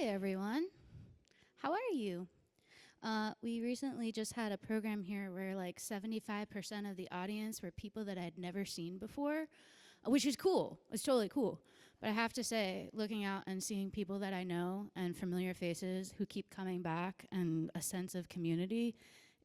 Hi, everyone. How are you? We recently just had a program here where like 75% of the audience were people that I'd never seen before, which is cool. It's totally cool. But I have to say, looking out and seeing people that I know and familiar faces who keep coming back and a sense of community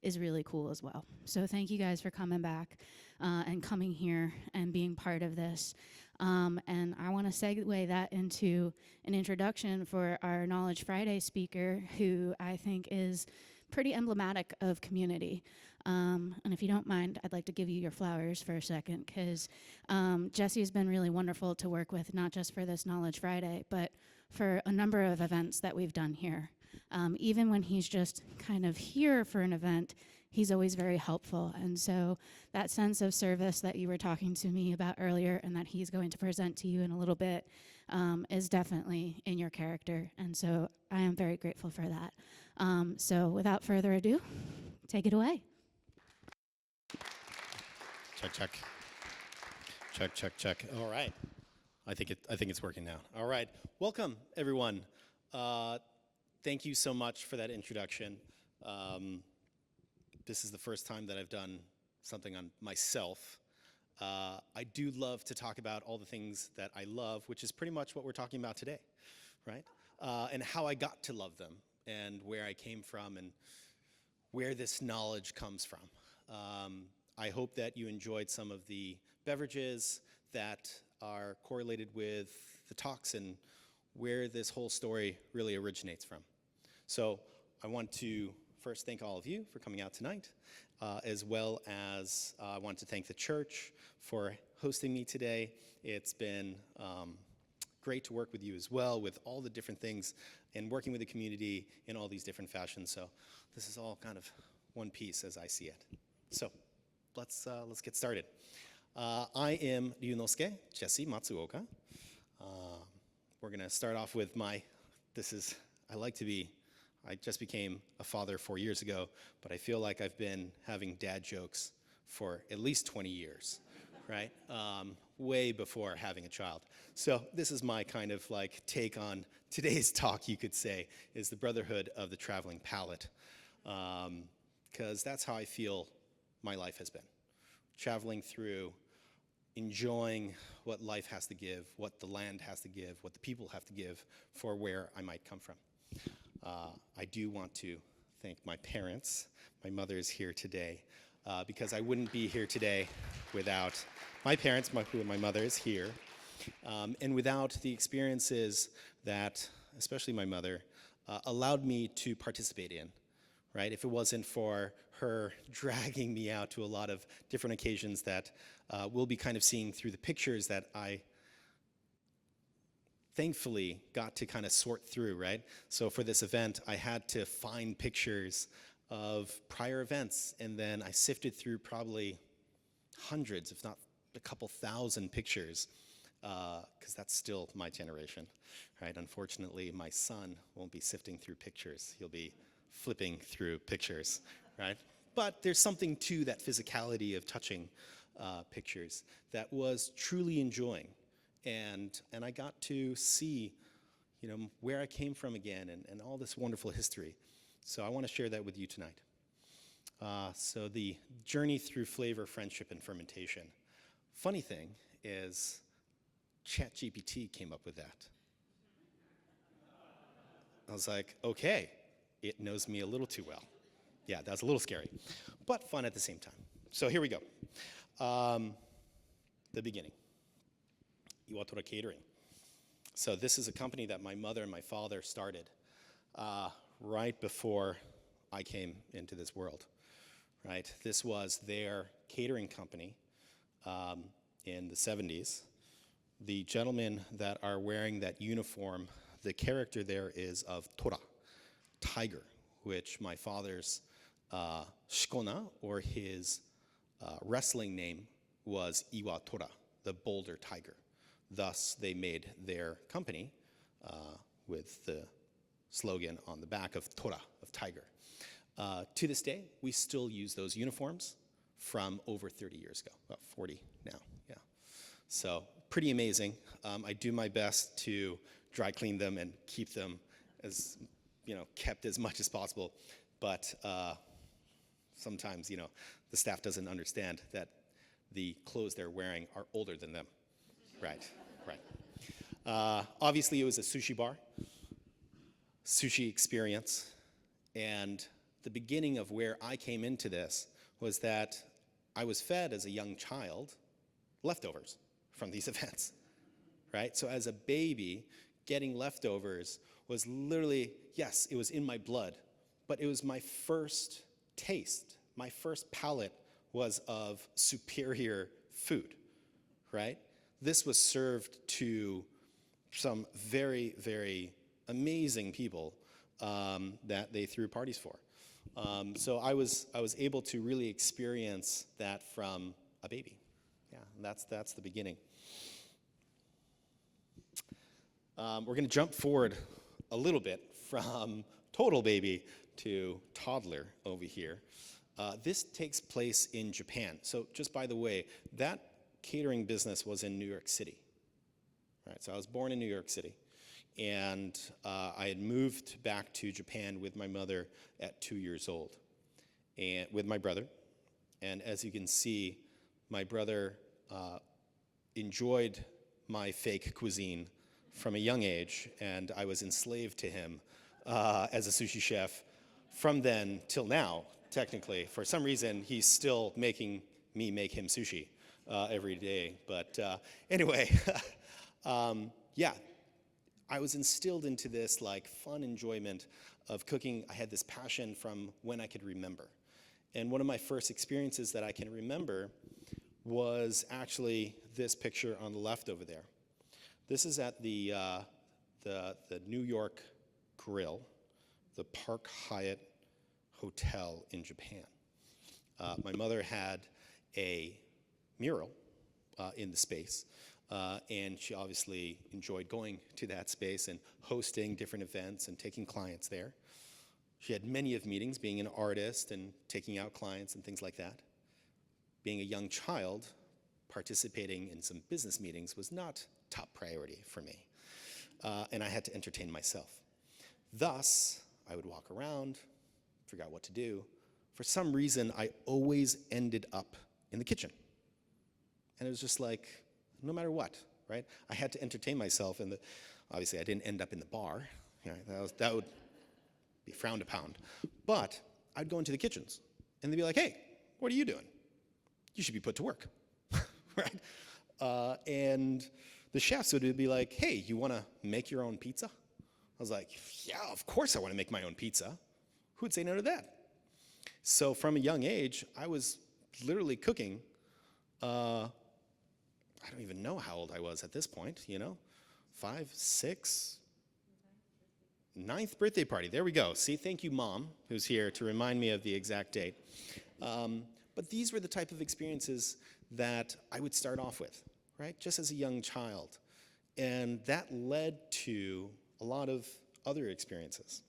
is really cool as well. So thank you guys for coming back and coming here and being part of this. And I want to segue that into an introduction for our Knowledge Friday speaker, who I think is pretty emblematic of community. And if you don't mind, I'd like to give you your flowers for a second, because Jesse has been really wonderful to work with, not just for this Knowledge Friday, but for a number of events that we've done here. Even when he's just kind of here for an event, he's always very helpful. And so that sense of service that you were talking to me about earlier and that he's going to present to you in a little bit is definitely in your character. And so I am very grateful for that. So without further ado, take it away. Check, check. Check, check, check. All right. I think it's working now. All right. Welcome, everyone. Thank you so much for that introduction. This is the first time that I've done something on myself. I do love to talk about all the things that I love, which is pretty much what we're talking about today, right? And how I got to love them and where I came from and where this knowledge comes from. I hope that you enjoyed some of the beverages that are correlated with the talks and where this whole story really originates from. So I want to first thank all of you for coming out tonight, as well as I want to thank the church for hosting me today. It's been great to work with you as well, with all the different things and working with the community in all these different fashions. So this is all kind of one piece as I see it. So let's get started. I am Ryunosuke, Jesse Matsuoka. We're gonna start off with I just became a father 4 years ago, but I feel like I've been having dad jokes for at least 20 years, right? Way before having a child. So this is my kind of like take on today's talk, you could say, is the Brotherhood of the Traveling Palate. Because that's how I feel my life has been. Traveling through, enjoying what life has to give, what the land has to give, what the people have to give for where I might come from. I do want to thank my parents. My mother is here today because I wouldn't be here today without my parents, my mother is here, and without the experiences that, especially my mother, allowed me to participate in, right? If it wasn't for her dragging me out to a lot of different occasions that we'll be kind of seeing through the pictures that I thankfully got to kind of sort through, right? So for this event, I had to find pictures of prior events, and then I sifted through probably hundreds, if not a couple thousand pictures, because that's still my generation, right? Unfortunately, my son won't be sifting through pictures. He'll be flipping through pictures, right? But there's something to that physicality of touching pictures that was truly enjoying. And I got to see, where I came from again and all this wonderful history. So I want to share that with you tonight. So the journey through flavor, friendship, and fermentation. Funny thing is, ChatGPT came up with that. I was like, okay, it knows me a little too well. Yeah, that's a little scary, but fun at the same time. So here we go. The beginning. Iwatora Catering. So this is a company that my mother and my father started right before I came into this world, right? This was their catering company in the 70s. The gentlemen that are wearing that uniform, the character there is of Tora, tiger, which my father's shikona, or his wrestling name, was Iwatora, the boulder tiger. Thus, they made their company with the slogan on the back of Tora, of tiger. To this day, we still use those uniforms from over 30 years ago, about 40 now, yeah. So pretty amazing. I do my best to dry clean them and keep them as, kept as much as possible. But sometimes, the staff doesn't understand that the clothes they're wearing are older than them. Right, right. Obviously, it was a sushi bar, sushi experience. And the beginning of where I came into this was that I was fed as a young child leftovers from these events, right? So as a baby, getting leftovers was literally, yes, it was in my blood, but it was my first taste. My first palate was of superior food, right? This was served to some very, very amazing people that they threw parties for. So I was able to really experience that from a baby. Yeah, and that's the beginning. We're going to jump forward a little bit from total baby to toddler over here. This takes place in Japan. So just by the way, that catering business was in New York City. Right, so I was born in New York City. And I had moved back to Japan with my mother at 2 years old, and with my brother. And as you can see, my brother enjoyed my fake cuisine from a young age, and I was enslaved to him as a sushi chef from then till now, technically. For some reason, he's still making me make him sushi every day. But anyway, yeah. I was instilled into this fun enjoyment of cooking. I had this passion from when I could remember. And one of my first experiences that I can remember was actually this picture on the left over there. This is at the New York Grill, the Park Hyatt Hotel in Japan. My mother had a mural in the space. And she obviously enjoyed going to that space and hosting different events and taking clients there. She had many of meetings, being an artist and taking out clients and things like that. Being a young child, participating in some business meetings was not top priority for me. And I had to entertain myself. Thus, I would walk around, figure out what to do. For some reason, I always ended up in the kitchen. And it was just no matter what, right? I had to entertain myself, and obviously I didn't end up in the bar. Right? That would be frowned upon. But I'd go into the kitchens, and they'd be like, hey, what are you doing? You should be put to work, right? And the chefs would be like, hey, you want to make your own pizza? I was like, yeah, of course I want to make my own pizza. Who would say no to that? So from a young age, I was literally cooking. I don't even know how old I was at this point, 5, 6, 9th birthday party. There we go. See, thank you, Mom, who's here to remind me of the exact date. But these were the type of experiences that I would start off with, right, just as a young child. And that led to a lot of other experiences.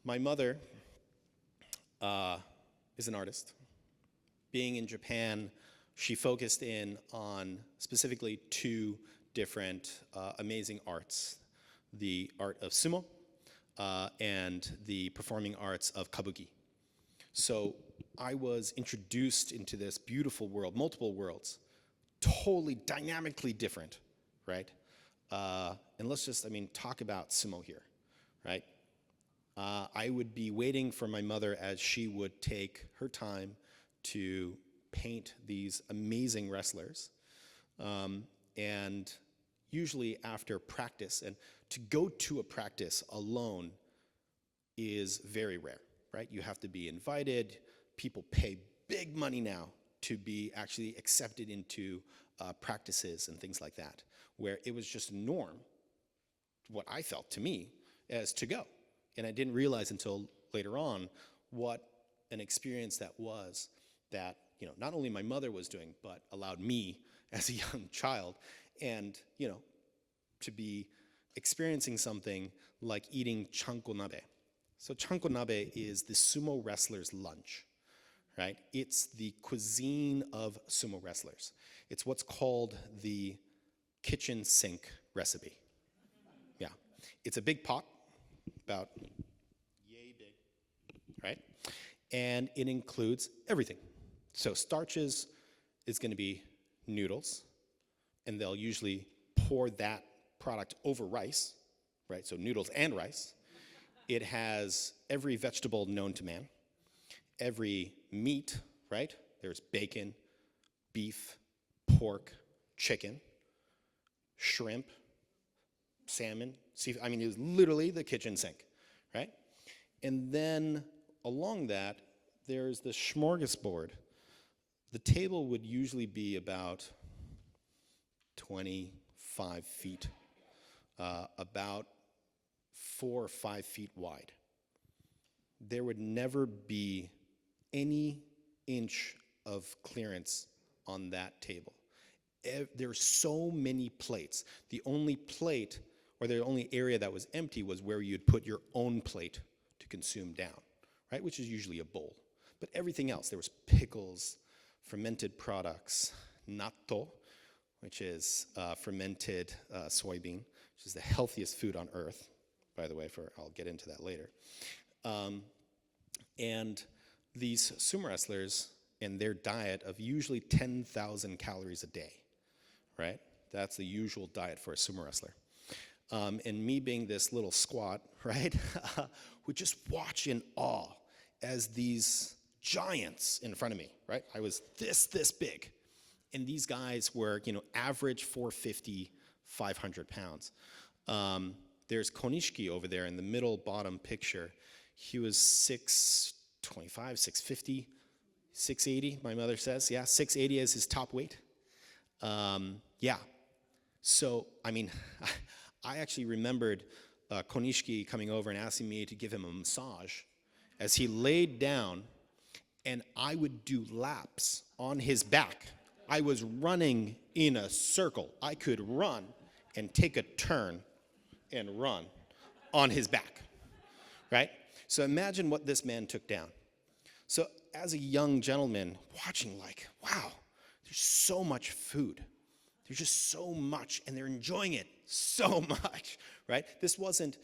My mother is an artist. Being in Japan, she focused in on specifically 2 different amazing arts, the art of sumo and the performing arts of kabuki. So I was introduced into this beautiful world, multiple worlds, totally dynamically different, right? And let's just, talk about sumo here, right? I would be waiting for my mother as she would take her time to paint these amazing wrestlers. And usually after practice, and to go to a practice alone is very rare, right? You have to be invited. People pay big money now to be actually accepted into practices and things like that, where it was just a norm, what I felt to me, as to go. And I didn't realize until later on what an experience that was that not only my mother was doing, but allowed me as a young child, and, to be experiencing something like eating chanko-nabe. So chanko-nabe is the sumo wrestler's lunch, right? It's the cuisine of sumo wrestlers. It's what's called the kitchen sink recipe. Yeah. It's a big pot, about yay big, right? And it includes everything. So starches is going to be noodles, and they'll usually pour that product over rice, right? So noodles and rice. It has every vegetable known to man, every meat, right? There's bacon, beef, pork, chicken, shrimp, salmon, seafood. I mean, it was literally the kitchen sink, right? And then along that, there's the smorgasbord. The table would usually be about 25 feet, about 4 or 5 feet wide. There would never be any inch of clearance on that table. There's so many plates. The only plate, or the only area that was empty, was where you'd put your own plate to consume down, right? Which is usually a bowl. But everything else, there was pickles, fermented products, natto, which is fermented soybean, which is the healthiest food on earth, by the way, I'll get into that later. And these sumo wrestlers and their diet of usually 10,000 calories a day, right? That's the usual diet for a sumo wrestler. And me being this little squat, right, would just watch in awe as these giants in front of me, right? I was this big. And these guys were, average 450, 500 pounds. There's Konishiki over there in the middle bottom picture. He was 625, 650, 680, my mother says. Yeah, 680 is his top weight. Yeah. So, I mean, I actually remembered Konishiki coming over and asking me to give him a massage as he laid down, and I would do laps on his back. I was running in a circle. I could run and take a turn and run on his back, right? So imagine what this man took down. So as a young gentleman watching, like, wow, there's so much food. There's just so much, and they're enjoying it so much, right? This wasn't,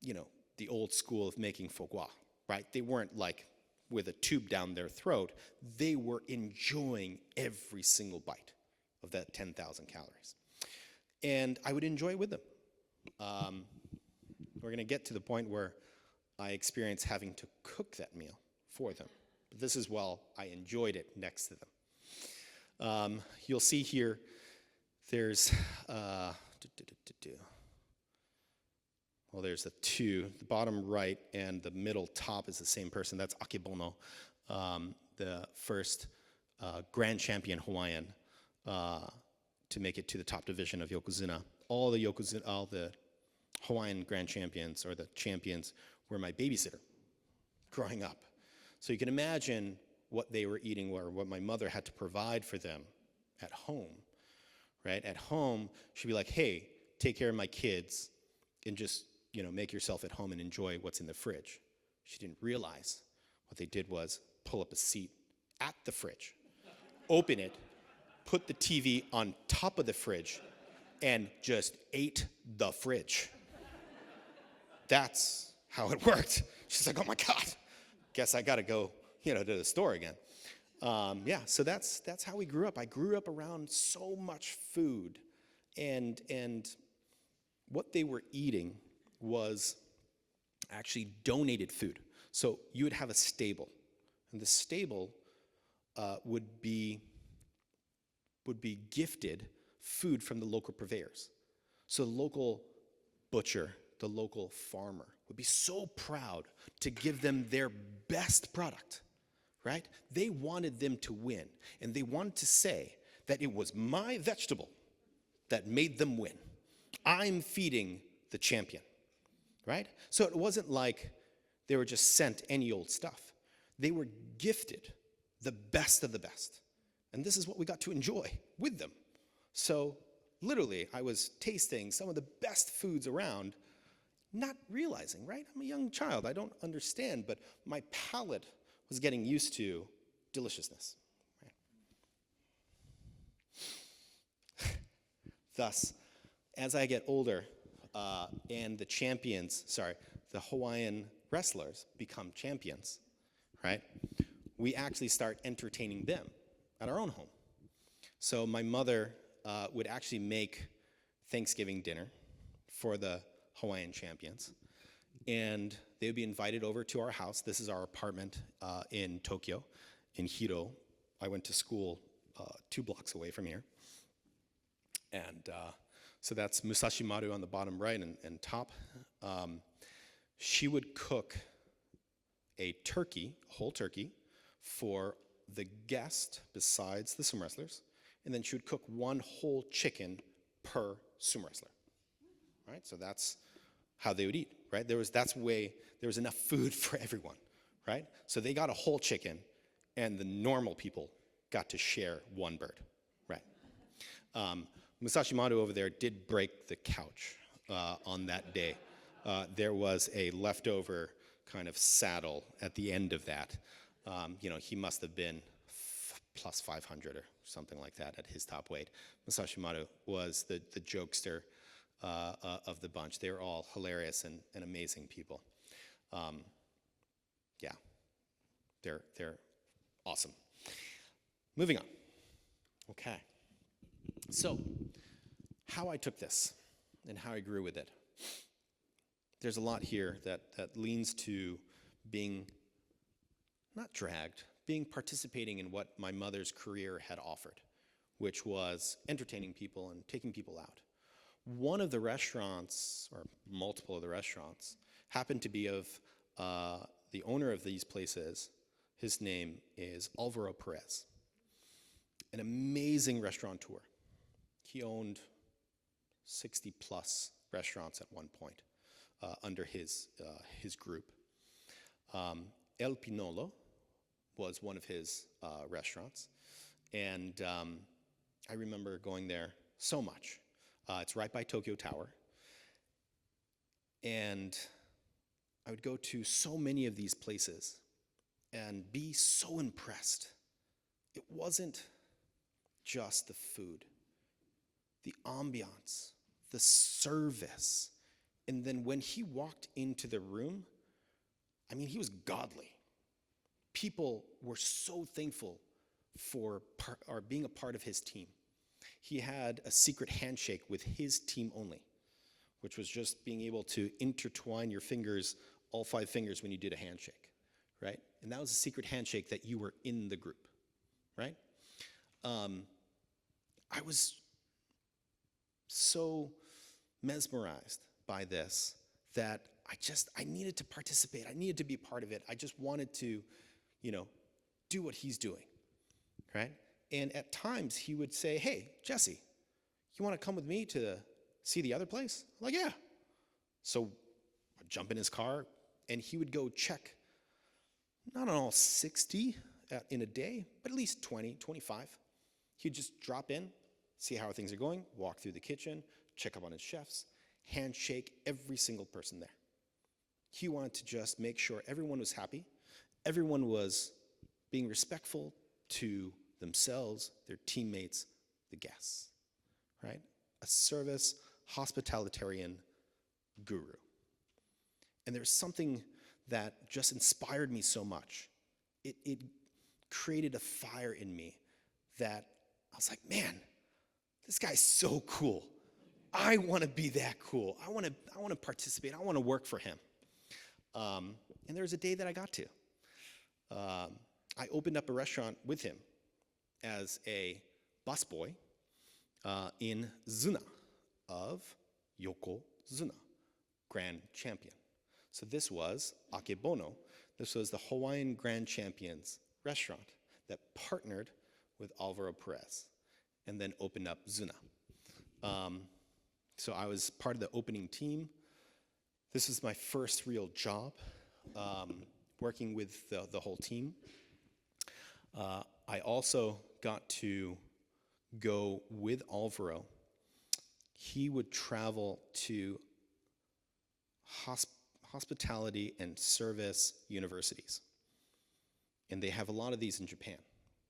the old school of making foie gras, right? They weren't like with a tube down their throat. They were enjoying every single bite of that 10,000 calories. And I would enjoy it with them. We're going to get to the point where I experienced having to cook that meal for them. But this is while I enjoyed it next to them. You'll see here, there's, there's the two. The bottom right and the middle top is the same person. That's Akebono, the first grand champion Hawaiian to make it to the top division of Yokozuna. All the Hawaiian grand champions, or the champions, were my babysitter growing up. So you can imagine what they were eating, or what my mother had to provide for them at home, right? At home, she'd be like, hey, take care of my kids and just, make yourself at home and enjoy what's in the fridge. She didn't realize what they did was pull up a seat at the fridge, open it, put the TV on top of the fridge, and just ate the fridge. That's how it worked. She's like, oh my God, guess I gotta go, to the store again. So that's how we grew up. I grew up around so much food, and what they were eating was actually donated food. So you would have a stable, and the stable would be gifted food from the local purveyors. So the local butcher, the local farmer would be so proud to give them their best product, right? They wanted them to win, and they wanted to say that it was my vegetable that made them win. I'm feeding the champion, right? So it wasn't like they were just sent any old stuff. They were gifted the best of the best. And this is what we got to enjoy with them. So literally, I was tasting some of the best foods around, not realizing, right? I'm a young child. I don't understand, but my palate was getting used to deliciousness. Right? Thus, as I get older, and the Hawaiian wrestlers become champions, right? We actually start entertaining them at our own home. So my mother would actually make Thanksgiving dinner for the Hawaiian champions, and they would be invited over to our house. This is our apartment in Tokyo, in Hiro. I went to school 2 blocks away from here. And so that's Musashi Maru on the bottom right and top. She would cook a whole turkey, for the guest besides the sumo wrestlers, and then she would cook 1 whole chicken per sumo wrestler. Right? So that's how they would eat, right? There was enough food for everyone, right? So they got a whole chicken, and the normal people got to share 1 bird, right? Musashi Maru over there did break the couch on that day. There was a leftover kind of saddle at the end of that. He must have been plus 500 or something like that at his top weight. Musashi Maru was the jokester of the bunch. They were all hilarious and amazing people. Yeah, they're awesome. Moving on. Okay. So, how I took this and how I grew with it. There's a lot here that leans to being not dragged, being participating in what my mother's career had offered, which was entertaining people and taking people out. One of the restaurants, or multiple of the restaurants, happened to be of the owner of these places. His name is Alvaro Perez, an amazing restaurateur. He owned 60 plus restaurants at one point under his group. El Pinolo was one of his restaurants, and I remember going there so much. It's right by Tokyo Tower, and I would go to so many of these places and be so impressed. It wasn't just the food, the ambiance, the service. And then when he walked into the room, I mean, he was godly. People were so thankful for being a part of his team. He had a secret handshake with his team only, which was just being able to intertwine your fingers, all 5 fingers, when you did a handshake, right? And that was a secret handshake that you were in the group, right? I was so mesmerized by this that I needed to participate. I needed to be a part of it. I just wanted to, do what he's doing, right? And at times he would say, "Hey, Jesse, you want to come with me to see the other place?" I'm like, "Yeah." So I'd jump in his car, and he would go check, not on all 60 in a day, but at least 20, 25. He'd just drop in, see how things are going, walk through the kitchen, check up on his chefs, handshake every single person there. He wanted to just make sure everyone was happy, everyone was being respectful to themselves, their teammates, the guests, right? A service, hospitalitarian guru. And there's something that just inspired me so much. It created a fire in me that I was like, man, this guy's so cool. I want to be that cool. I want to participate. I want to work for him. And there was a day that I got to. I opened up a restaurant with him as a busboy in Zuna of Yokozuna, Grand Champion. So this was Akebono. This was the Hawaiian Grand Champions restaurant that partnered with Alvaro Perez and then opened up Zuna. So I was part of the opening team. This was my first real job, working with the whole team. I also got to go with Alvaro. He would travel to hospitality and service universities. And they have a lot of these in Japan.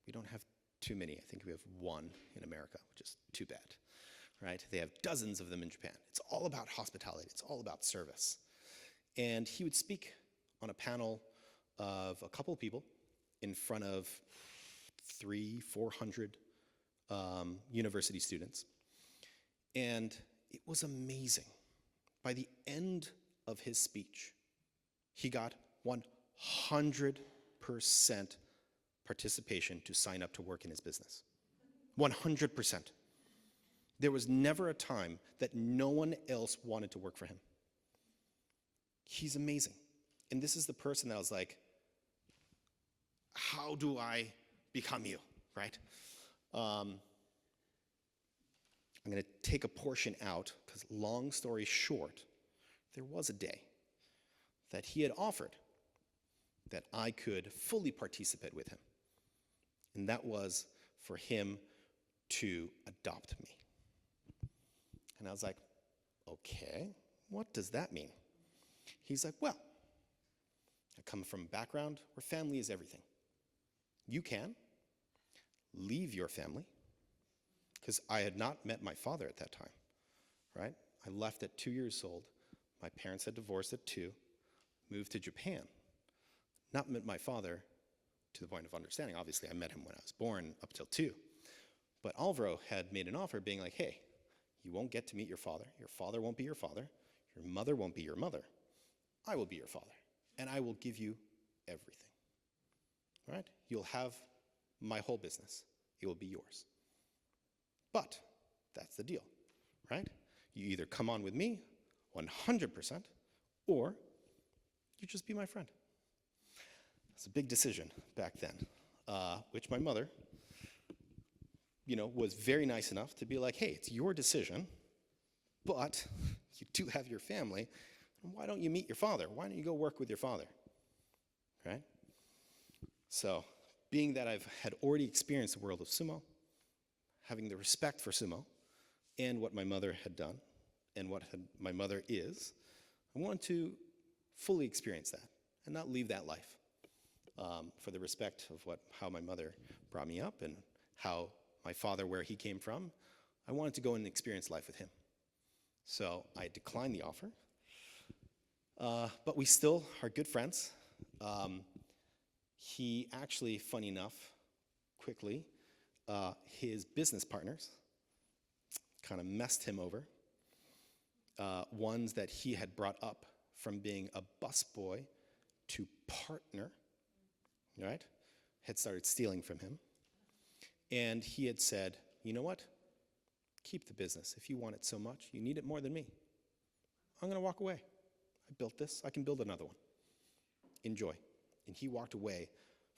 We don't have too many. I think we have one in America, which is too bad, right? They have dozens of them in Japan. It's all about hospitality. It's all about service. And he would speak on a panel of a couple of people in front of 400 university students. And it was amazing. By the end of his speech, he got 100% participation to sign up to work in his business. 100%. There was never a time that no one else wanted to work for him. He's amazing. And this is the person that was like, how do I become you, right? I'm going to take a portion out because long story short, there was a day that he had offered that I could fully participate with him. And that was for him to adopt me. And I was like, okay, what does that mean? He's like, well, I come from a background where family is everything. You can leave your family, because I had not met my father at that time, right? I left at 2 years old. My parents had divorced at 2, moved to Japan. Not met my father to the point of understanding. Obviously, I met him when I was born up till 2. But Alvaro had made an offer being like, hey, you won't get to meet your father won't be your father, your mother won't be your mother, I will be your father, and I will give you everything, right? You'll have my whole business. It will be yours. But that's the deal, right? You either come on with me 100%, or you just be my friend. It's a big decision back then, which my mother, was very nice enough to be like, hey, it's your decision, but you do have your family. Why don't you meet your father? Why don't you go work with your father, right? So being that I've had already experienced the world of sumo, having the respect for sumo and what my mother had done and what my mother is, I wanted to fully experience that and not leave that life for the respect of how my mother brought me up and how my father, where he came from. I wanted to go and experience life with him. So I declined the offer, but we still are good friends. He actually, funny enough, quickly, his business partners kind of messed him over. Ones that he had brought up from being a busboy to partner, right, had started stealing from him. And he had said, you know what? Keep the business. If you want it so much, you need it more than me. I'm going to walk away. I built this. I can build another one. Enjoy. And he walked away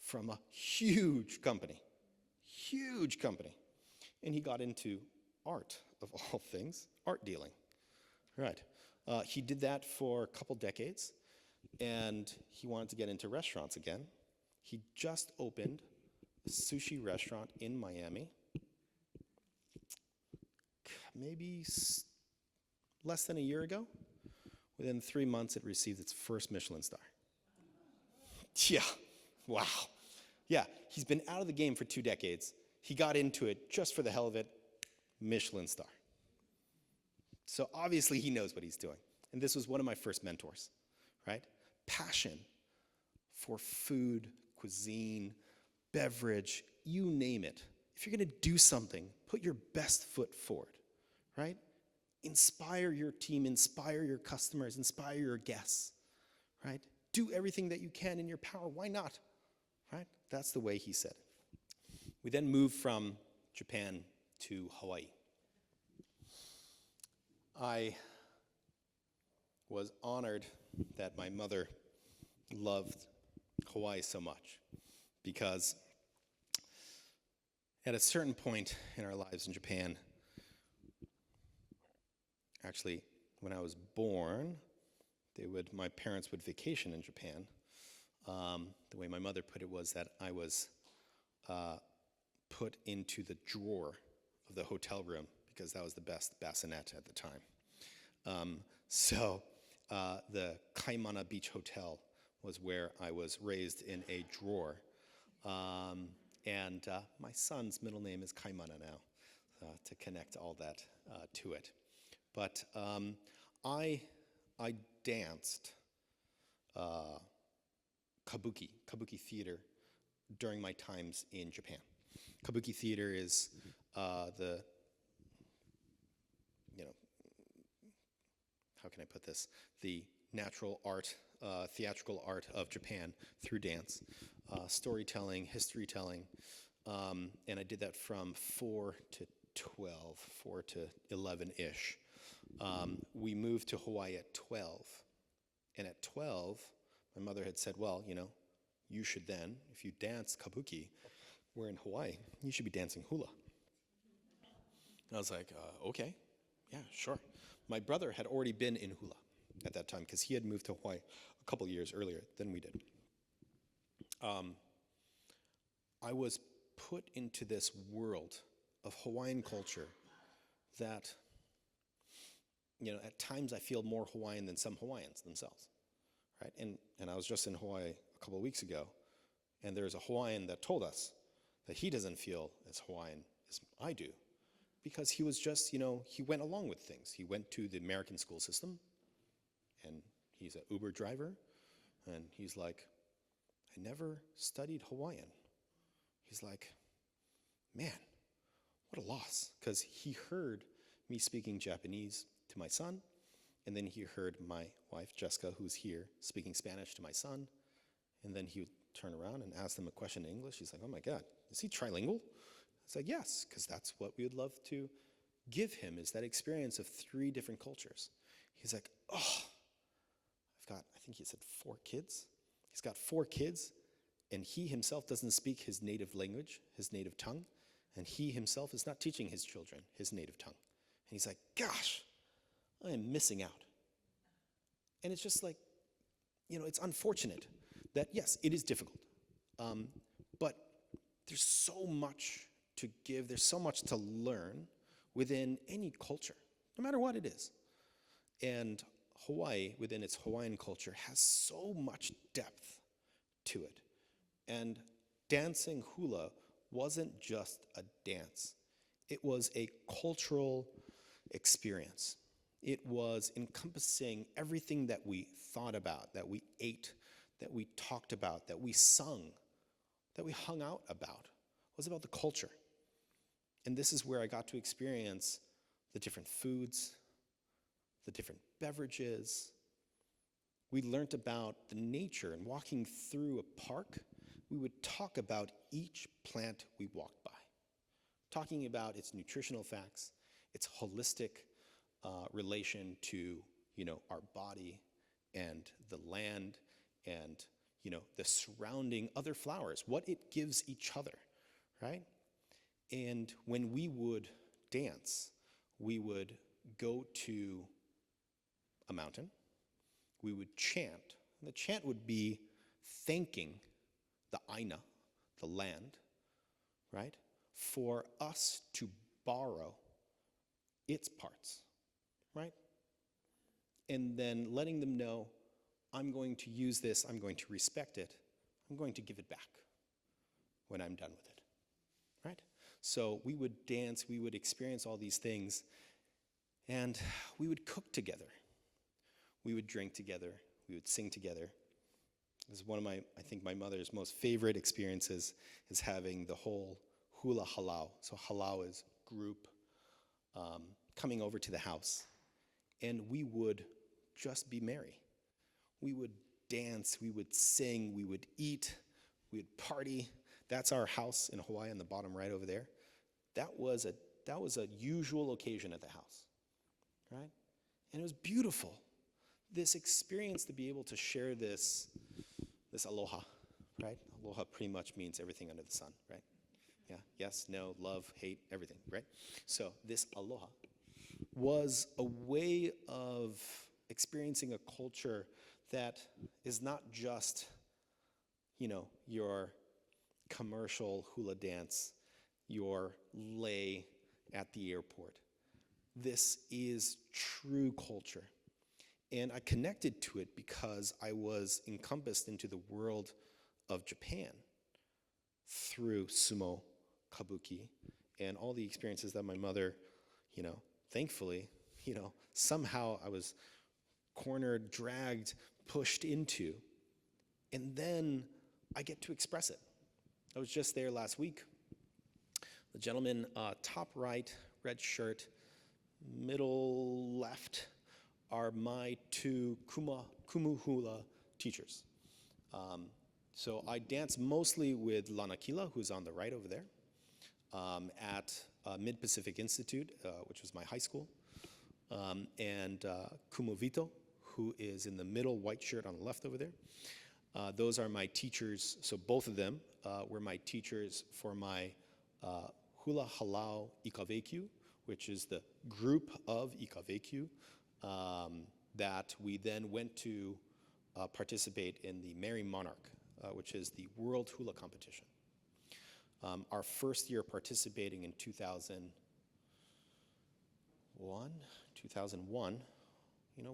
from a huge company. And he got into art, of all things, art dealing. Right. He did that for a couple decades, and he wanted to get into restaurants again. He just opened a sushi restaurant in Miami, maybe less than a year ago. Within 3 months, it received its first Michelin star. Yeah, wow. Yeah, he's been out of the game for 2 decades. He got into it just for the hell of it, Michelin star. So obviously he knows what he's doing. And this was one of my first mentors, right? Passion for food, cuisine, beverage, you name it. If you're going to do something, put your best foot forward, right? Inspire your team, inspire your customers, inspire your guests, right? Do everything that you can in your power. Why not, right? That's the way he said it. We then moved from Japan to Hawaii. I was honored that my mother loved Hawaii so much because at a certain point in our lives in Japan, actually, when I was born, my parents would vacation in Japan. The way my mother put it was that I was put into the drawer of the hotel room because that was the best bassinet at the time. So the Kaimana Beach Hotel was where I was raised in a drawer. And my son's middle name is Kaimana now. to connect all that to it. But I danced kabuki theater during my times in Japan. Kabuki theater is the, how can I put this? The natural art, theatrical art of Japan through dance, storytelling, history telling, and I did that from 4 to 12, 4 to 11-ish. We moved to Hawaii at 12, and at 12, my mother had said, well, you should then, if you dance kabuki, we're in Hawaii, you should be dancing hula. And I was like, okay, yeah, sure. My brother had already been in hula at that time because he had moved to Hawaii a couple years earlier than we did. I was put into this world of Hawaiian culture that, at times I feel more Hawaiian than some Hawaiians themselves, right? And I was just in Hawaii a couple of weeks ago, and there's a Hawaiian that told us that he doesn't feel as Hawaiian as I do, because he was just, he went along with things. He went to the American school system, and he's an Uber driver, and he's like, I never studied Hawaiian. He's like, man, what a loss, because he heard me speaking Japanese to my son, and then he heard my wife, Jessica, who's here, speaking Spanish to my son, and then he would turn around and ask them a question in English. He's like, oh my God, is he trilingual? It's like, yes, because that's what we would love to give him, is that experience of 3 different cultures. He's like, oh, I've got, I think he said 4 kids. He's got 4 kids, and he himself doesn't speak his native language, his native tongue, and he himself is not teaching his children his native tongue. And he's like, gosh, I am missing out. And it's just like, it's unfortunate that, yes, it is difficult, but there's so much to give, there's so much to learn within any culture, no matter what it is. And Hawaii, within its Hawaiian culture, has so much depth to it. And dancing hula wasn't just a dance. It was a cultural experience. It was encompassing everything that we thought about, that we ate, that we talked about, that we sung, that we hung out about. It was about the culture. And this is where I got to experience the different foods, the different beverages. We learned about the nature, and walking through a park, we would talk about each plant we walked by, talking about its nutritional facts, its holistic relation to, our body and the land and, the surrounding other flowers, what it gives each other, right? And when we would dance, we would go to a mountain, we would chant, and the chant would be thanking the Aina, the land, right, for us to borrow its parts, right? And then letting them know, I'm going to use this, I'm going to respect it, I'm going to give it back when I'm done with it, right? So we would dance, we would experience all these things, and we would cook together. We would drink together, we would sing together. This is one of I think my mother's most favorite experiences, is having the whole hula halau. So halau is group coming over to the house, and we would just be merry. We would dance, we would sing, we would eat, we would party. That's our house in Hawaii on the bottom right over there. That was a usual occasion at the house, right? And it was beautiful. This experience to be able to share this aloha, right? Aloha pretty much means everything under the sun, right? Yeah, yes, no, love, hate, everything, right? So this aloha was a way of experiencing a culture that is not just, your commercial hula dance, your lei at the airport. This is true culture. And I connected to it because I was encompassed into the world of Japan through sumo, kabuki, and all the experiences that my mother, thankfully, somehow I was cornered, dragged, pushed into, and then I get to express it. I was just there last week. The gentleman, top right, red shirt, middle left, are my two kumu hula teachers. So I dance mostly with Lanakila, who's on the right over there, at Mid-Pacific Institute, which was my high school, and Kumovito, who is in the middle, white shirt on the left over there. Those are my teachers, so both of them were my teachers for my Hula Halau Ikavekyu, which is the group of Ikavekyu that we then went to participate in the Merry Monarch, which is the World Hula Competition. Our first year participating in 2001,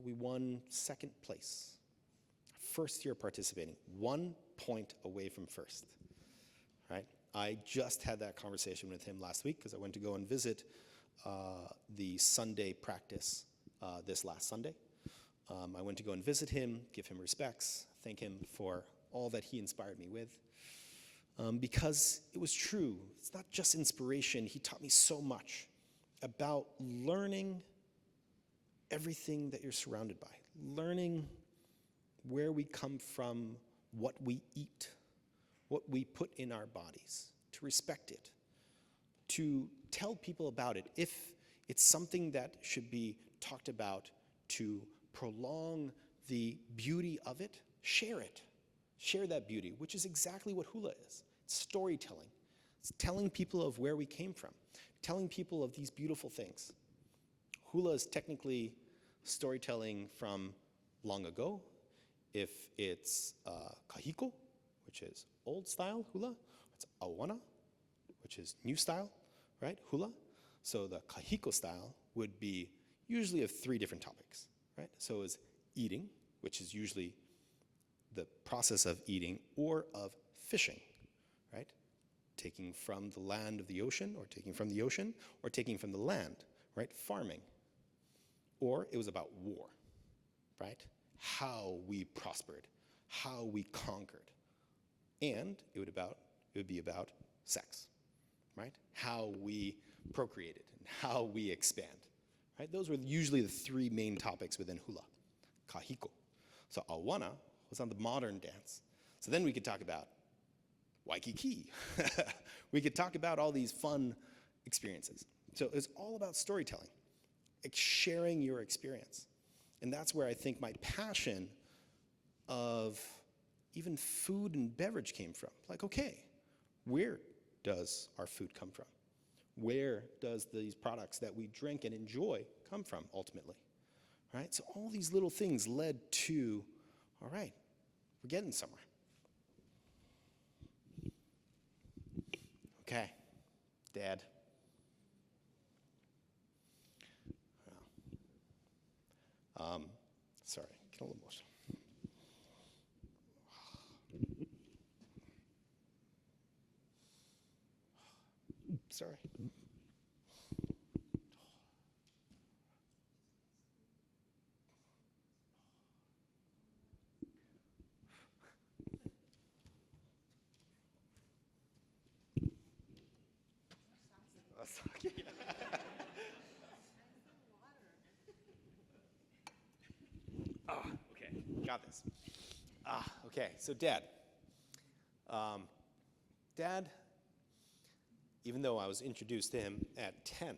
we won second place. First year participating, 1 point away from first, right? I just had that conversation with him last week because I went to go and visit the Sunday practice this last Sunday. I went to go and visit him, give him respects, thank him for all that he inspired me with. Because it was true. It's not just inspiration. He taught me so much about learning everything that you're surrounded by, learning where we come from, what we eat, what we put in our bodies, to respect it, to tell people about it. If it's something that should be talked about to prolong the beauty of it, share it. Share that beauty, which is exactly what hula is. It's storytelling. It's telling people of where we came from, telling people of these beautiful things. Hula is technically storytelling from long ago. If it's kahiko, which is old style hula, it's awana, which is new style, right, hula. So the kahiko style would be usually of 3 different topics, right? So it's eating, which is usually the process of eating or of fishing, right? Taking from the land of the ocean, or taking from the ocean, or taking from the land, right? Farming. Or it was about war, right? How we prospered, how we conquered. And it would be about sex, right? How we procreated and how we expand, right? Those were usually the 3 main topics within hula, kahiko. So awana was on the modern dance. So then we could talk about Waikiki. We could talk about all these fun experiences. So it's all about storytelling, sharing your experience. And that's where I think my passion of even food and beverage came from. Like, okay, where does our food come from? Where does these products that we drink and enjoy come from ultimately? Right? So all these little things led to, all right, we're getting somewhere. Okay, Dad. Sorry, get a little emotional. Sorry. Okay, got this. Okay, so Dad. Dad, even though I was introduced to him at 10,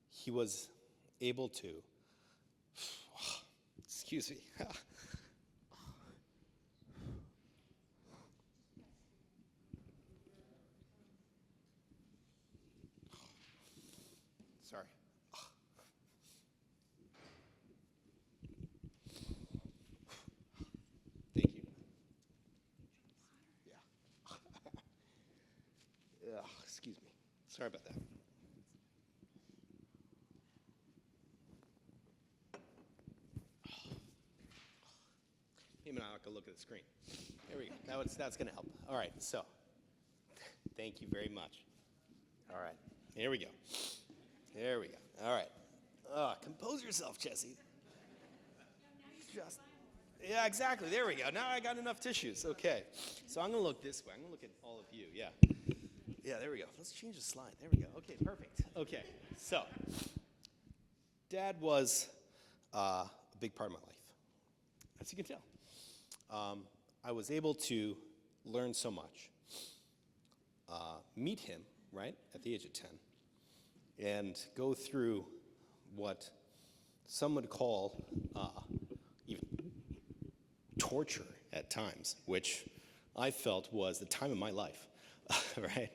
he was able to, excuse me. Sorry. Thank you. Yeah. Excuse me. Sorry about that. Maybe not. I can look at the screen. There we go. That's going to help. All right. So, Thank you very much. All right, here we go. There we go. All right. Compose yourself, Jesse. Just, yeah, exactly. There we go. Now I got enough tissues. Okay. So I'm going to look this way. I'm going to look at all of you. Yeah. Yeah, there we go. Let's change the slide. There we go. Okay, perfect. Okay. So Dad was a big part of my life, as you can tell. I was able to learn so much, meet him, right, at the age of 10, and go through what some would call even torture at times, which I felt was the time of my life, right?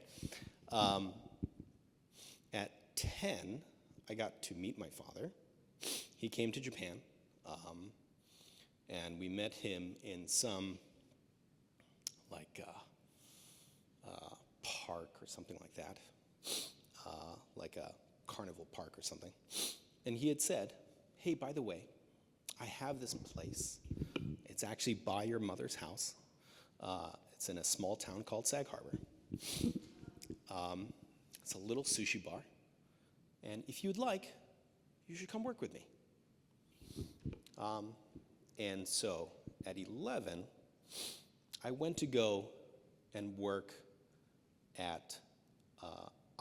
At 10, I got to meet my father. He came to Japan, and we met him in some, park or something like that, like a carnival park or something. And he had said, hey, by the way, I have this place. It's actually by your mother's house. It's in a small town called Sag Harbor. It's a little sushi bar. And if you'd like, you should come work with me. And so at 11, I went to go and work at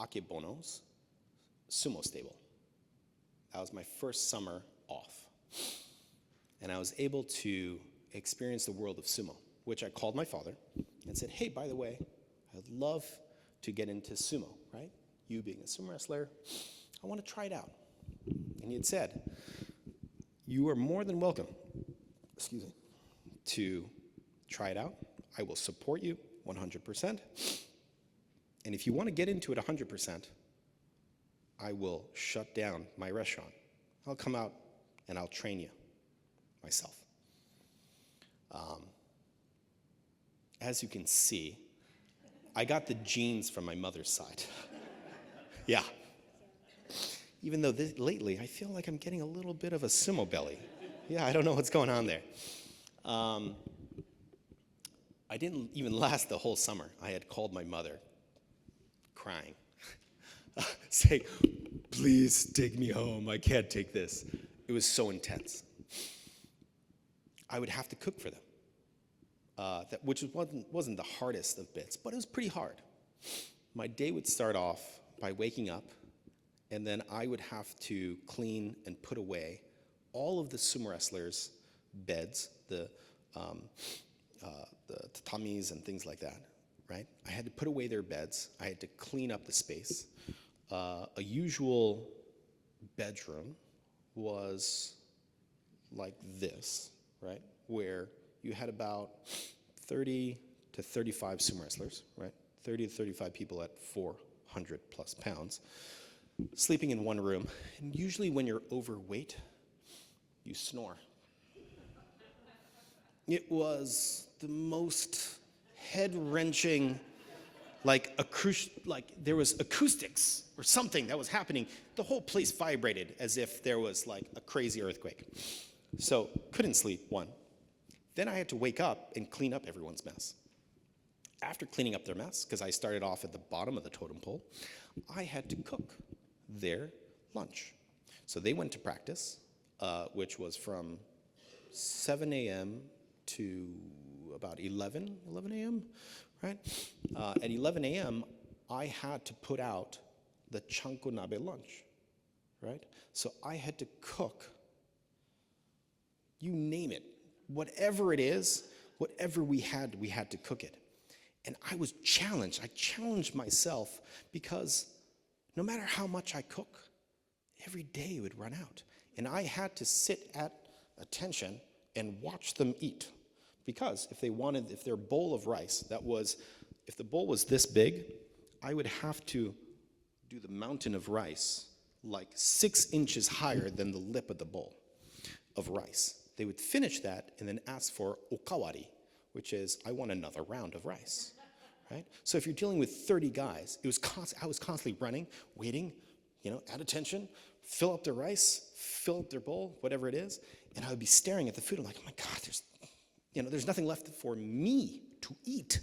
Akebono's sumo stable. That was my first summer off. And I was able to experience the world of sumo, which I called my father and said, hey, by the way, I'd love to get into sumo, right? You being a sumo wrestler, I want to try it out. And he had said, you are more than welcome, to try it out. I will support you 100%. And if you want to get into it 100%, I will shut down my restaurant. I'll come out and I'll train you myself. As you can see, I got the genes from my mother's side. Yeah. Even though lately I feel like I'm getting a little bit of a sumo belly. Yeah, I don't know what's going on there. I didn't even last the whole summer. I had called my mother, crying, saying, please take me home. I can't take this. It was so intense. I would have to cook for them, which wasn't the hardest of bits, but it was pretty hard. My day would start off by waking up, and then I would have to clean and put away all of the sumo wrestlers' beds, the tatamis and things like that, right? I had to put away their beds. I had to clean up the space. A usual bedroom was like this, right? Where you had about 30 to 35 sumo wrestlers, right? 30 to 35 people at 400 plus pounds, sleeping in one room. And usually when you're overweight, you snore. It was the most head-wrenching, like there was acoustics or something that was happening. The whole place vibrated as if there was like a crazy earthquake. So couldn't sleep, one. Then I had to wake up and clean up everyone's mess. After cleaning up their mess, because I started off at the bottom of the totem pole, I had to cook their lunch. So they went to practice, which was from 7 a.m. to about 11 a.m., right? At 11 a.m., I had to put out the chanko nabe lunch, right? So I had to cook, you name it, whatever it is, whatever we had to cook it. And I was challenged. I challenged myself because no matter how much I cook, every day would run out. And I had to sit at attention and watch them eat. Because if their bowl of rice, if the bowl was this big, I would have to do the mountain of rice like 6 inches higher than the lip of the bowl of rice. They would finish that and then ask for okawari, which is, I want another round of rice, right? So if you're dealing with 30 guys, I was constantly running, waiting, at attention, fill up their rice, fill up their bowl, whatever it is, and I would be staring at the food. I'm like, oh my God, there's nothing left for me to eat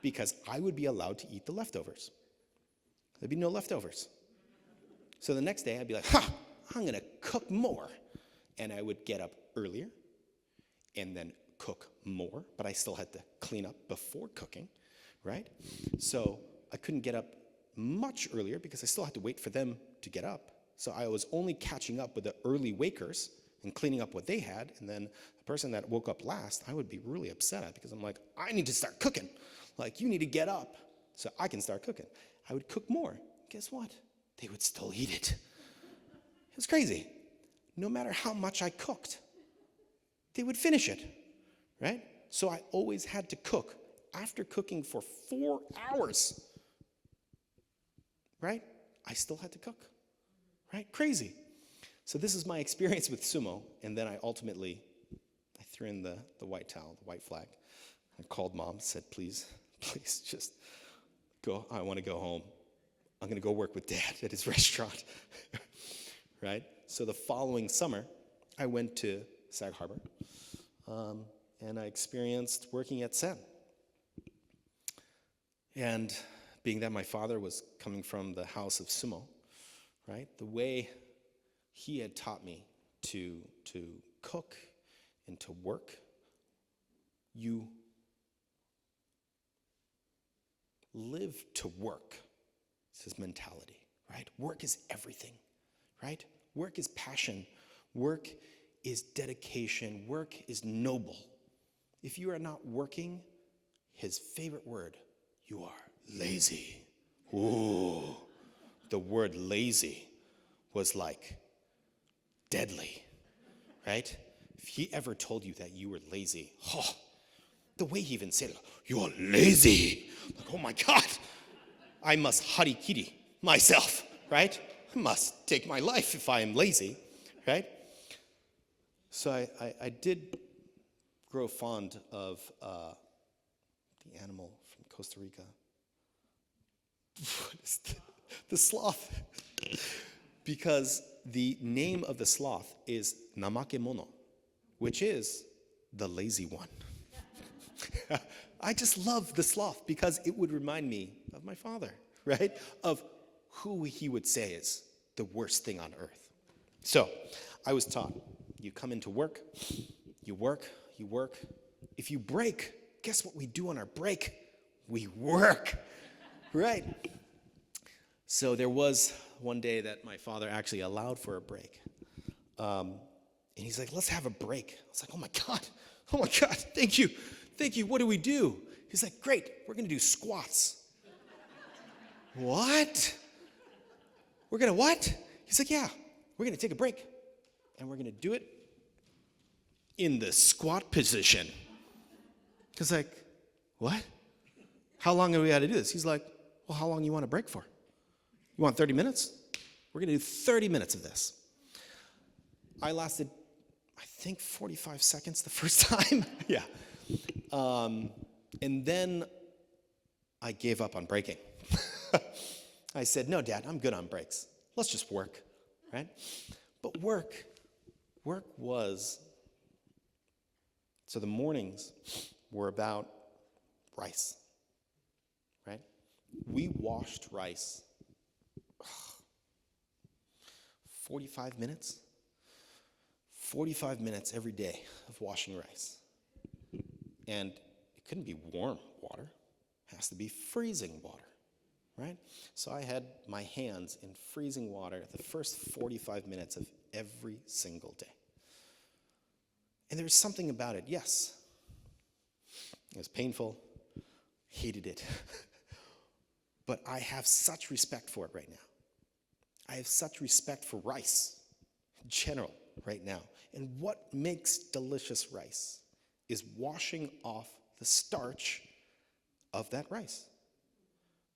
because I would be allowed to eat the leftovers. There'd be no leftovers. So the next day I'd be like, I'm gonna cook more. And I would get up earlier and then cook more, but I still had to clean up before cooking, right? So I couldn't get up much earlier because I still had to wait for them to get up. So I was only catching up with the early wakers and cleaning up what they had, and then the person that woke up last, I would be really upset at because I'm like, I need to start cooking. Like, you need to get up so I can start cooking. I would cook more. Guess what? They would still eat it. It was crazy. No matter how much I cooked, they would finish it, right? So I always had to cook. After cooking for 4 hours, right? I still had to cook, right? Crazy. So this is my experience with sumo, and then I threw in the white towel, the white flag. I called mom, said, please just go. I want to go home. I'm going to go work with dad at his restaurant, right? So the following summer, I went to Sag Harbor, and I experienced working at Sen. And being that my father was coming from the house of sumo, right? The way he had taught me to cook and to work, you live to work. It's his mentality, right? Work is everything, right? Work is passion. Work is dedication. Work is noble. If you are not working, his favorite word, you are lazy. Ooh, the word lazy was like deadly, right? If he ever told you that you were lazy, the way he even said it, you're lazy. Like, oh my God, I must harikiri myself, right? I must take my life if I am lazy, right? So I did grow fond of the animal from Costa Rica. What is the sloth? Because the name of the sloth is namakemono, which is the lazy one. I just love the sloth because it would remind me of my father, right? Of who he would say is the worst thing on earth. So I was taught, you come into work, you work. If you break, guess what we do on our break? We work, right? So there was one day that my father actually allowed for a break. And he's like, let's have a break. I was like, oh my God, thank you, what do we do? He's like, great, we're gonna do squats. What? We're gonna what? He's like, yeah, we're gonna take a break, and we're gonna do it in the squat position. I was like, what? How long do we got to do this? He's like, well, how long do you want to break for? You want 30 minutes? We're going to do 30 minutes of this. I lasted, I think, 45 seconds the first time. Yeah. And then I gave up on breaking. I said, no, Dad, I'm good on breaks. Let's just work, right? But work was, so the mornings were about rice, right? We washed rice 45 minutes every day of washing rice. And it couldn't be warm water. It has to be freezing water, right? So I had my hands in freezing water the first 45 minutes of every single day. And there was something about it, yes. It was painful, hated it. But I have such respect for it right now. I have such respect for rice in general right now. And what makes delicious rice is washing off the starch of that rice.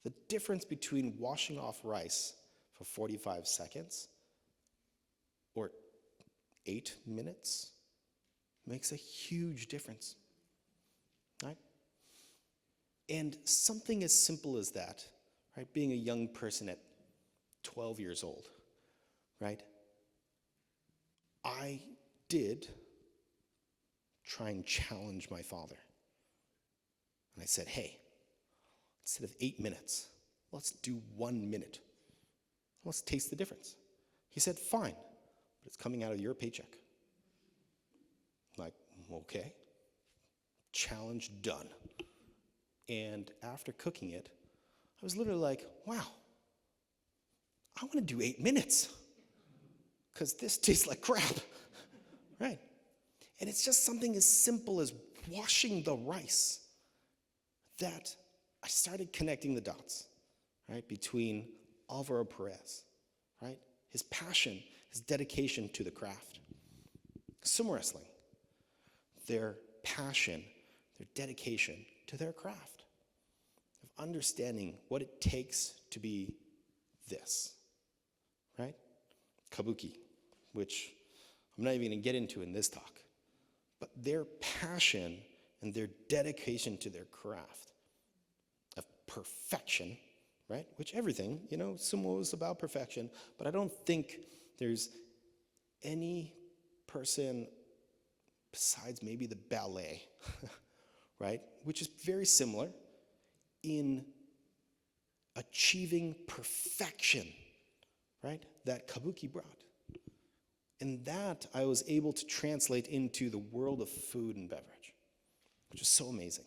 The difference between washing off rice for 45 seconds or 8 minutes makes a huge difference, right? And something as simple as that, right? Being a young person at 12 years old, right? I did try and challenge my father. And I said, hey, Instead of 8 minutes, let's do 1 minute. Let's taste the difference. He said, fine, but it's coming out of your paycheck. Like, okay. Challenge done. And after cooking it, I was literally like, wow, I want to do 8 minutes because this tastes like crap, right? And it's just something as simple as washing the rice that I started connecting the dots, right, between Alvaro Perez, right, his passion, his dedication to the craft. Sumo wrestling, their passion, their dedication to their craft, of understanding what it takes to be this, right? Kabuki, which I'm not even going to get into in this talk, but their passion and their dedication to their craft of perfection, right? Which everything, sumo is about perfection, but I don't think there's any person besides maybe the ballet, right? Which is very similar in achieving perfection, right? That Kabuki brought. And that I was able to translate into the world of food and beverage, which is so amazing.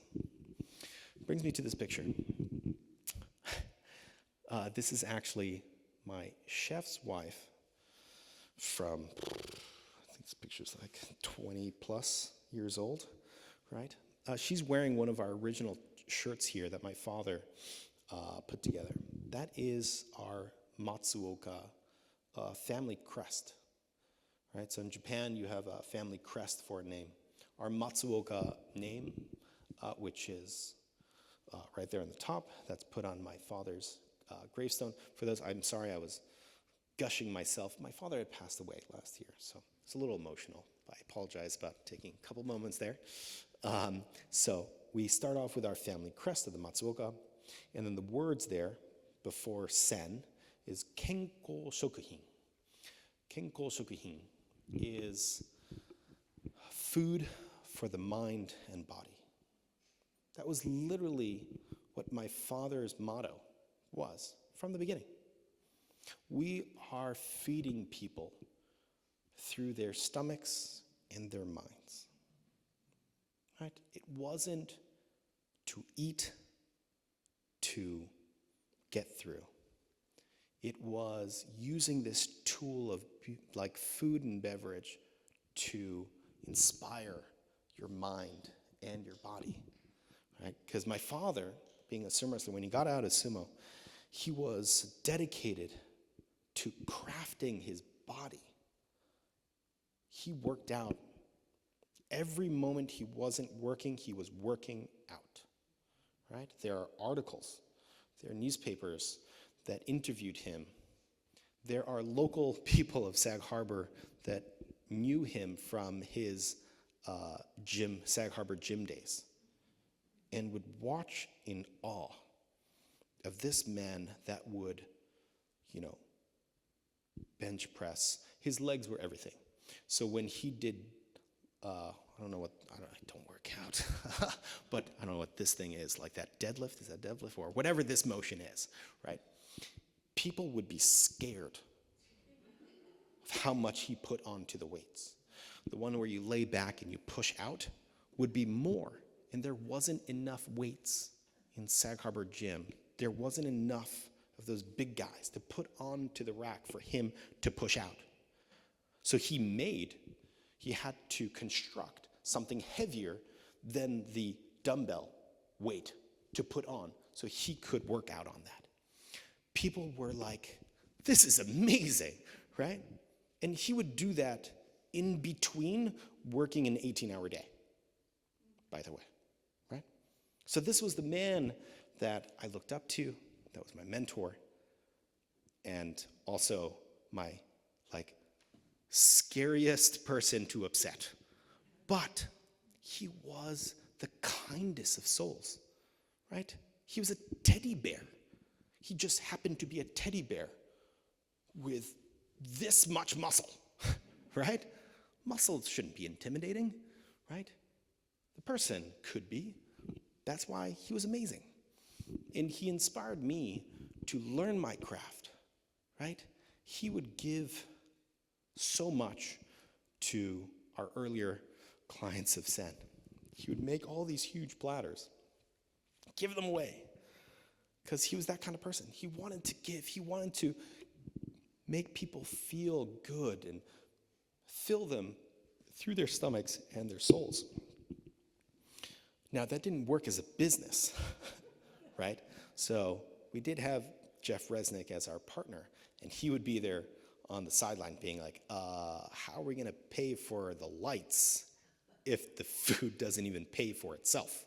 Brings me to this picture. This is actually my chef's wife from, I think this picture's like 20 plus years old, right? She's wearing one of our original shirts here that my father put together. That is our Matsuoka family crest, right? So in Japan, you have a family crest for a name. Our Matsuoka name, which is right there on the top, that's put on my father's gravestone. For those, I'm sorry I was gushing myself. My father had passed away last year, so it's a little emotional. I apologize about taking a couple moments there. So we start off with our family crest of the Matsuoka, and then the words there before sen is kenko shokuhin. Kenko shokuhin is food for the mind and body. That was literally what my father's motto was from the beginning. We are feeding people through their stomachs and their minds. Right? It wasn't to eat, to get through. It was using this tool of like food and beverage to inspire your mind and your body. Right? Because my father, being a sumo wrestler, when he got out of sumo, he was dedicated to crafting his body. He worked out. Every moment he wasn't working, he was working out, right? There are articles, there are newspapers that interviewed him. There are local people of Sag Harbor that knew him from his gym, Sag Harbor gym days, and would watch in awe of this man that would, bench press. His legs were everything. So when he did, I don't work out, but I don't know what this thing is, like that deadlift, is that deadlift, or whatever this motion is, right? People would be scared of how much he put onto the weights. The one where you lay back and you push out would be more, and there wasn't enough weights in Sag Harbor Gym. There wasn't enough of those big guys to put onto the rack for him to push out. So he had to construct something heavier than the dumbbell weight to put on so he could work out on that. People were like, this is amazing, right? And he would do that in between working an 18-hour day, by the way, right? So this was the man that I looked up to, that was my mentor, and also my, scariest person to upset. But he was the kindest of souls, right? He was a teddy bear. He just happened to be a teddy bear with this much muscle, right? Muscle shouldn't be intimidating, right? The person could be. That's why he was amazing. And he inspired me to learn my craft, right? He would give so much to our earlier clients of Sen. He would make all these huge platters, give them away, because he was that kind of person. He wanted to give. He wanted to make people feel good and fill them through their stomachs and their souls. Now, that didn't work as a business, right? So we did have Jeff Resnick as our partner, and he would be there on the sideline being like, how are we going to pay for the lights if the food doesn't even pay for itself?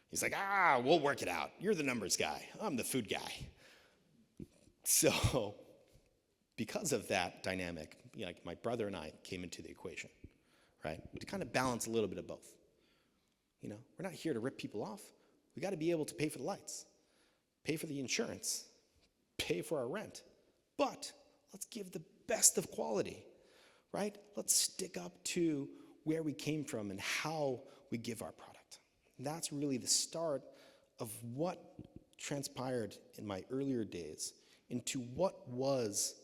He's like, we'll work it out. You're the numbers guy. I'm the food guy. So because of that dynamic, like my brother and I came into the equation, right? To kind of balance a little bit of both. You know, we're not here to rip people off. We got to be able to pay for the lights, pay for the insurance, pay for our rent. But let's give the best of quality, right? Let's stick up to where we came from and how we give our product. And that's really the start of what transpired in my earlier days into what was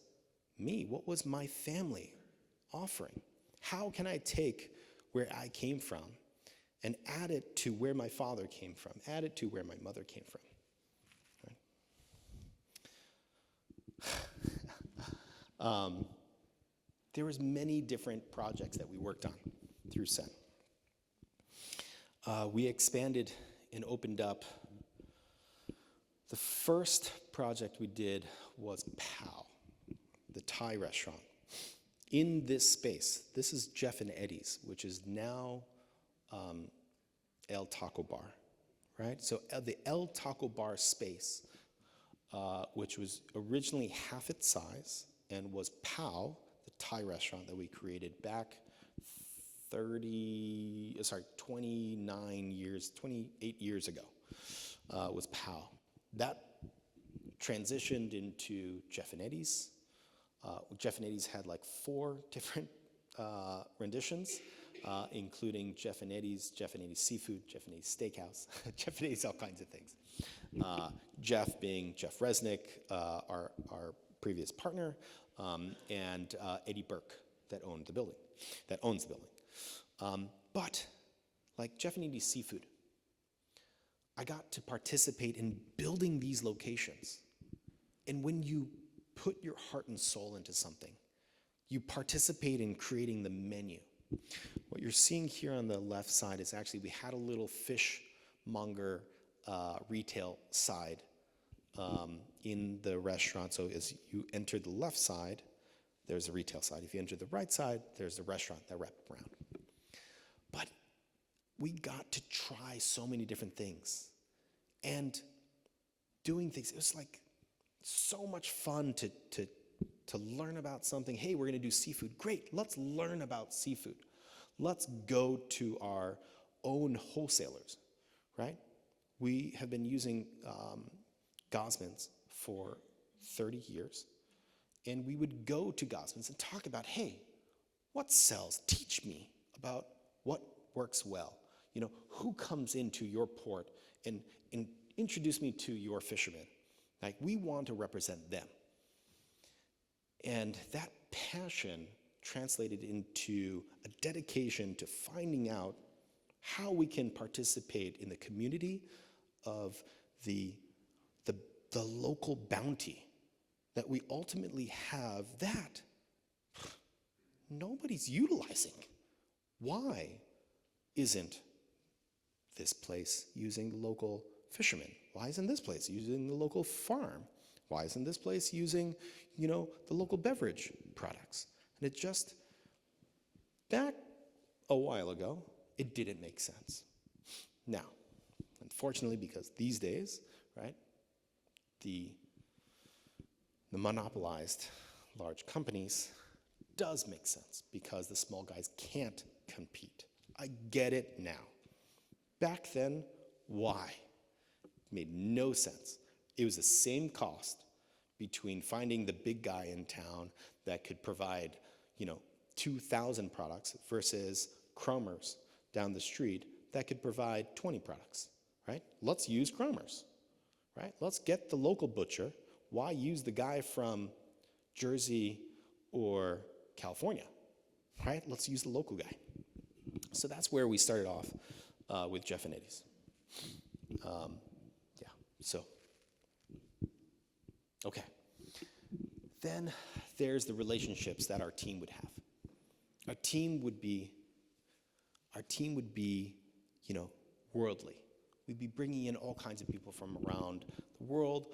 me, what was my family offering. How can I take where I came from and add it to where my father came from, add it to where my mother came from? Right? There was many different projects that we worked on through Sen. We expanded and opened up. The first project we did was Pao, the Thai restaurant. In this space, this is Jeff and Eddie's, which is now El Taco Bar, right? So the El Taco Bar space, which was originally half its size and was Pao, the Thai restaurant that we created back 28 years ago, was Pao. That transitioned into Jeff and Eddie's. Jeff and Eddie's had like 4 different renditions, including Jeff and Eddie's Seafood, Jeff and Eddie's Steakhouse, Jeff and Eddie's all kinds of things. Jeff being Jeff Resnick, our previous partner, and Eddie Burke that owns the building. But like Jeff and Eddie's Seafood, I got to participate in building these locations. And when you put your heart and soul into something, you participate in creating the menu. What you're seeing here on the left side is actually we had a little fishmonger retail side in the restaurant. So as you enter the left side, there's a retail side. If you enter the right side, there's the restaurant that wrapped around. But we got to try so many different things. And doing things, it was like so much fun to learn about something. Hey, we're going to do seafood. Great, let's learn about seafood. Let's go to our own wholesalers, right? We have been using Gosman's for 30 years. And we would go to Gosman's and talk about, hey, what sells? Teach me about what works well. You know, who comes into your port and introduce me to your fishermen. Like, we want to represent them. And that passion translated into a dedication to finding out how we can participate in the community of the local bounty that we ultimately have that nobody's utilizing. Why isn't this place using the local fishermen? Why isn't this place using the local farm? Why isn't this place using, the local beverage products? And it just, back a while ago, it didn't make sense. Now, unfortunately, because these days, right, the monopolized large companies does make sense because the small guys can't compete. I get it now. Back then, why? It made no sense. It was the same cost between finding the big guy in town that could provide, 2,000 products versus Cromer's down the street that could provide 20 products, right? Let's use Cromer's, right? Let's get the local butcher. Why use the guy from Jersey or California, right? Let's use the local guy. So that's where we started off with Jeff and Eddie's. So, okay. Then there's the relationships that our team would have. Our team would be, worldly. We'd be bringing in all kinds of people from around the world,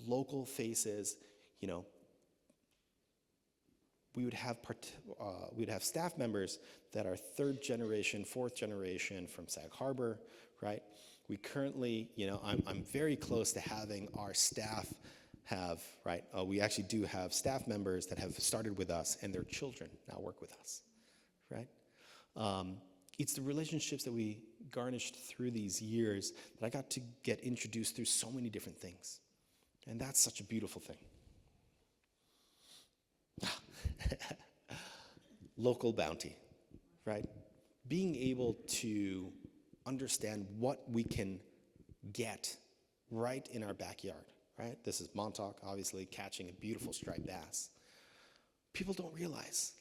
local faces, we'd have staff members that are third generation, fourth generation from Sag Harbor, right? We currently, I'm very close to having our staff have, right? We actually do have staff members that have started with us and their children now work with us, right? It's the relationships that we garnished through these years that I got to get introduced through so many different things. And that's such a beautiful thing. Local bounty, right? Being able to understand what we can get right in our backyard, right? This is Montauk, obviously, catching a beautiful striped bass. People don't realize,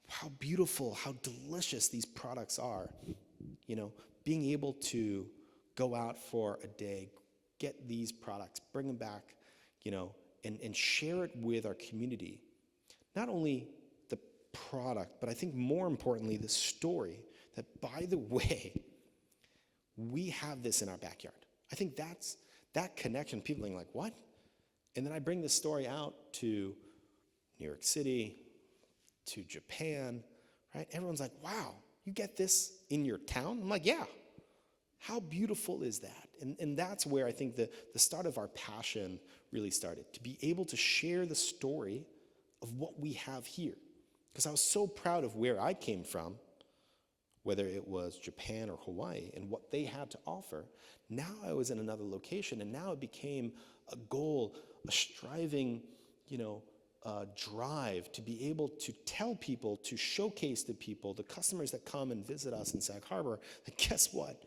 how beautiful, how delicious these products are. Being able to go out for a day, get these products, bring them back, and share it with our community. Not only the product, but I think more importantly, the story that, by the way, we have this in our backyard. I think that's that connection. People are like, what? And then I bring this story out to New York City, to Japan, right? Everyone's like, wow, you get this in your town? I'm like, yeah. How beautiful is that? And that's where I think the start of our passion really started, to be able to share the story of what we have here. Because I was so proud of where I came from, whether it was Japan or Hawaii, and what they had to offer. Now I was in another location, and now it became a goal, a striving, drive to be able to tell people, to showcase to people, the customers that come and visit us in Sag Harbor, that guess what?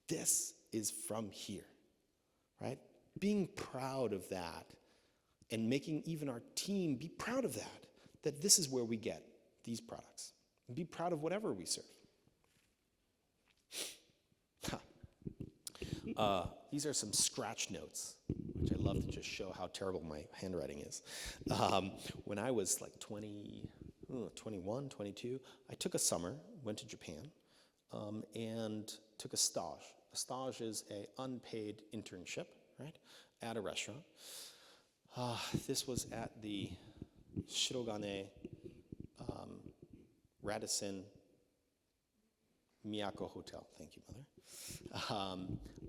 This is from here, right? Being proud of that and making even our team be proud of that this is where we get these products. And be proud of whatever we serve. These are some scratch notes, which I love to just show how terrible my handwriting is. When I was like 21, 22, I took a summer, went to Japan, and took a stage. A stage is an unpaid internship, right, at a restaurant. This was at the Shirogane Radisson Miyako Hotel. Thank you, Mother.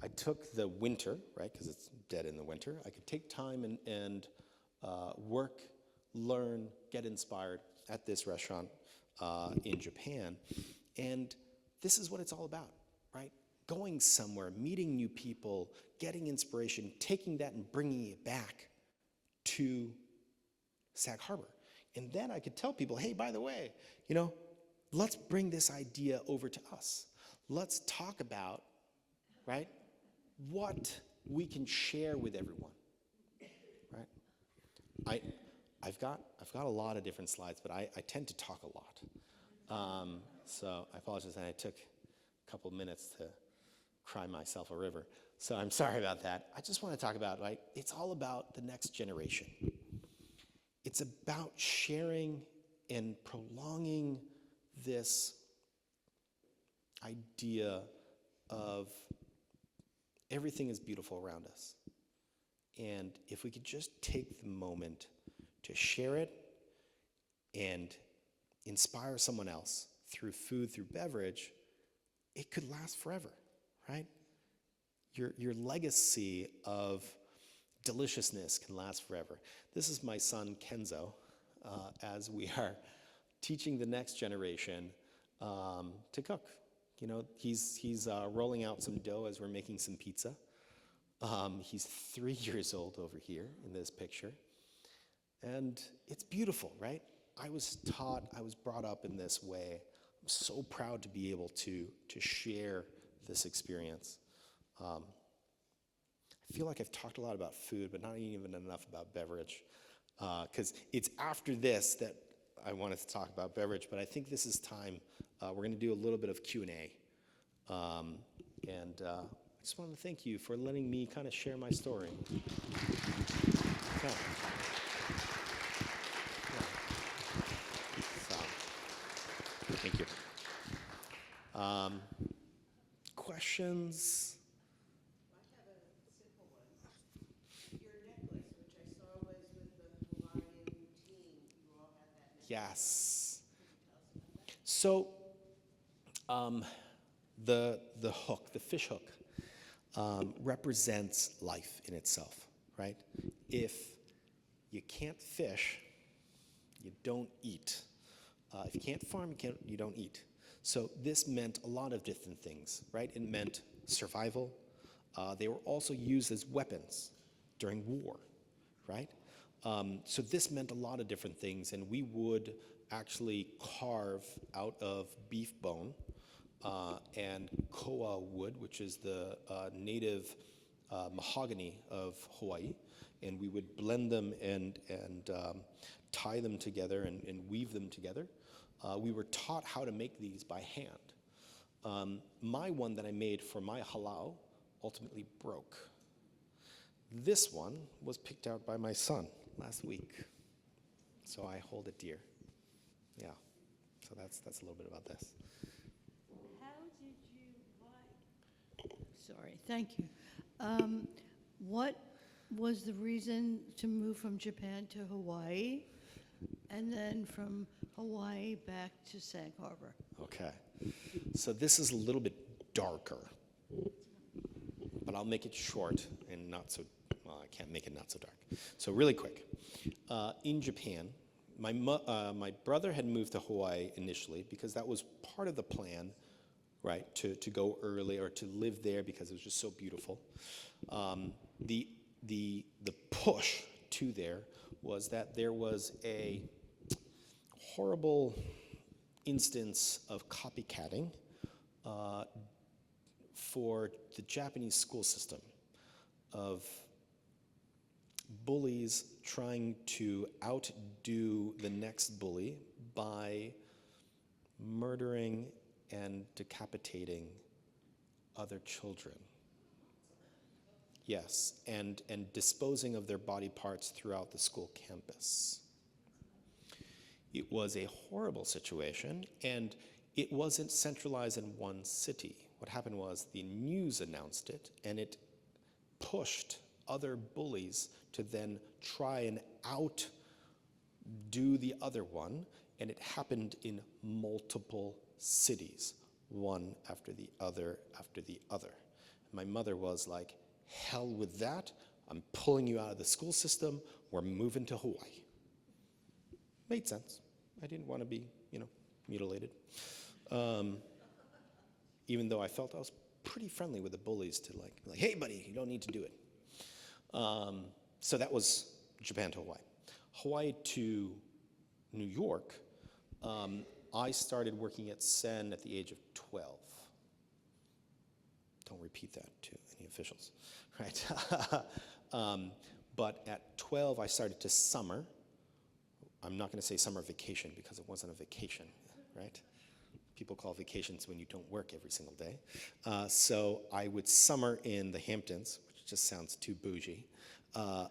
I took the winter, right, because it's dead in the winter. I could take time and work, learn, get inspired at this restaurant in Japan. And this is what it's all about, right? Going somewhere, meeting new people, getting inspiration, taking that and bringing it back to Sag Harbor. And then I could tell people, hey, by the way, let's bring this idea over to us. Let's talk about, right, what we can share with everyone, right? I've got a lot of different slides, but I tend to talk a lot. So I apologize, and I took a couple minutes to cry myself a river. So I'm sorry about that. I just want to talk about, right, it's all about the next generation. It's about sharing and prolonging this idea of everything is beautiful around us. And if we could just take the moment to share it and inspire someone else through food, through beverage, it could last forever, right? Your legacy of deliciousness can last forever. This is my son, Kenzo, as we are teaching the next generation to cook. He's rolling out some dough as we're making some pizza. He's 3 years old over here in this picture. And it's beautiful, right? I was brought up in this way. I'm so proud to be able to share this experience. I I feel like I've talked a lot about food, but not even enough about beverage. Because it's after this that I wanted to talk about beverage, but I think this is time. We're going to do a little bit of Q&A. I just wanted to thank you for letting me kind of share my story. Yeah. So, thank you. Questions? I have a simple one. Your necklace, which I saw was with the Hawaiian team, you all had that necklace. Yes. Could you tell us about that? So, the hook, the fish hook, represents life in itself, right? If you can't fish, you don't eat. If you can't farm, you don't eat. So this meant a lot of different things, right? It meant survival. They were also used as weapons during war, right? So this meant a lot of different things, and we would actually carve out of beef bone and koa wood, which is the native mahogany of Hawaii, and we would blend them and tie them together and weave them together. We were taught how to make these by hand. My one that I made for my halau ultimately broke. This one was picked out by my son last week, so I hold it dear. Yeah, so that's a little bit about this. How did you Sorry, thank you. What was the reason to move from Japan to Hawaii, and then from Hawaii back to Sag Harbor? Okay, so this is a little bit darker, but I'll make it short and not so, well, I can't make it not so dark. So really quick, in Japan, my brother had moved to Hawaii initially because that was part of the plan, right, to go early or to live there because it was just so beautiful. The push to there was that there was a horrible instance of copycatting for the Japanese school system, of bullies trying to outdo the next bully by murdering and decapitating other children. Yes, and disposing of their body parts throughout the school campus. It was a horrible situation, and it wasn't centralized in one city. What happened was the news announced it, and it pushed other bullies to then try and outdo the other one, and it happened in multiple cities, one after the other after the other. My mother was like, hell with that, I'm pulling you out of the school system, we're moving to Hawaii. Made sense. I didn't want to be, mutilated. Even though I felt I was pretty friendly with the bullies to like, hey buddy, you don't need to do it. So that was Japan to Hawaii. Hawaii to New York, I started working at Sen at the age of 12. Don't repeat that to any officials, right? But at 12, I started to summer. I'm not going to say summer vacation because it wasn't a vacation, right? People call vacations when you don't work every single day. So I would summer in the Hamptons, which just sounds too bougie,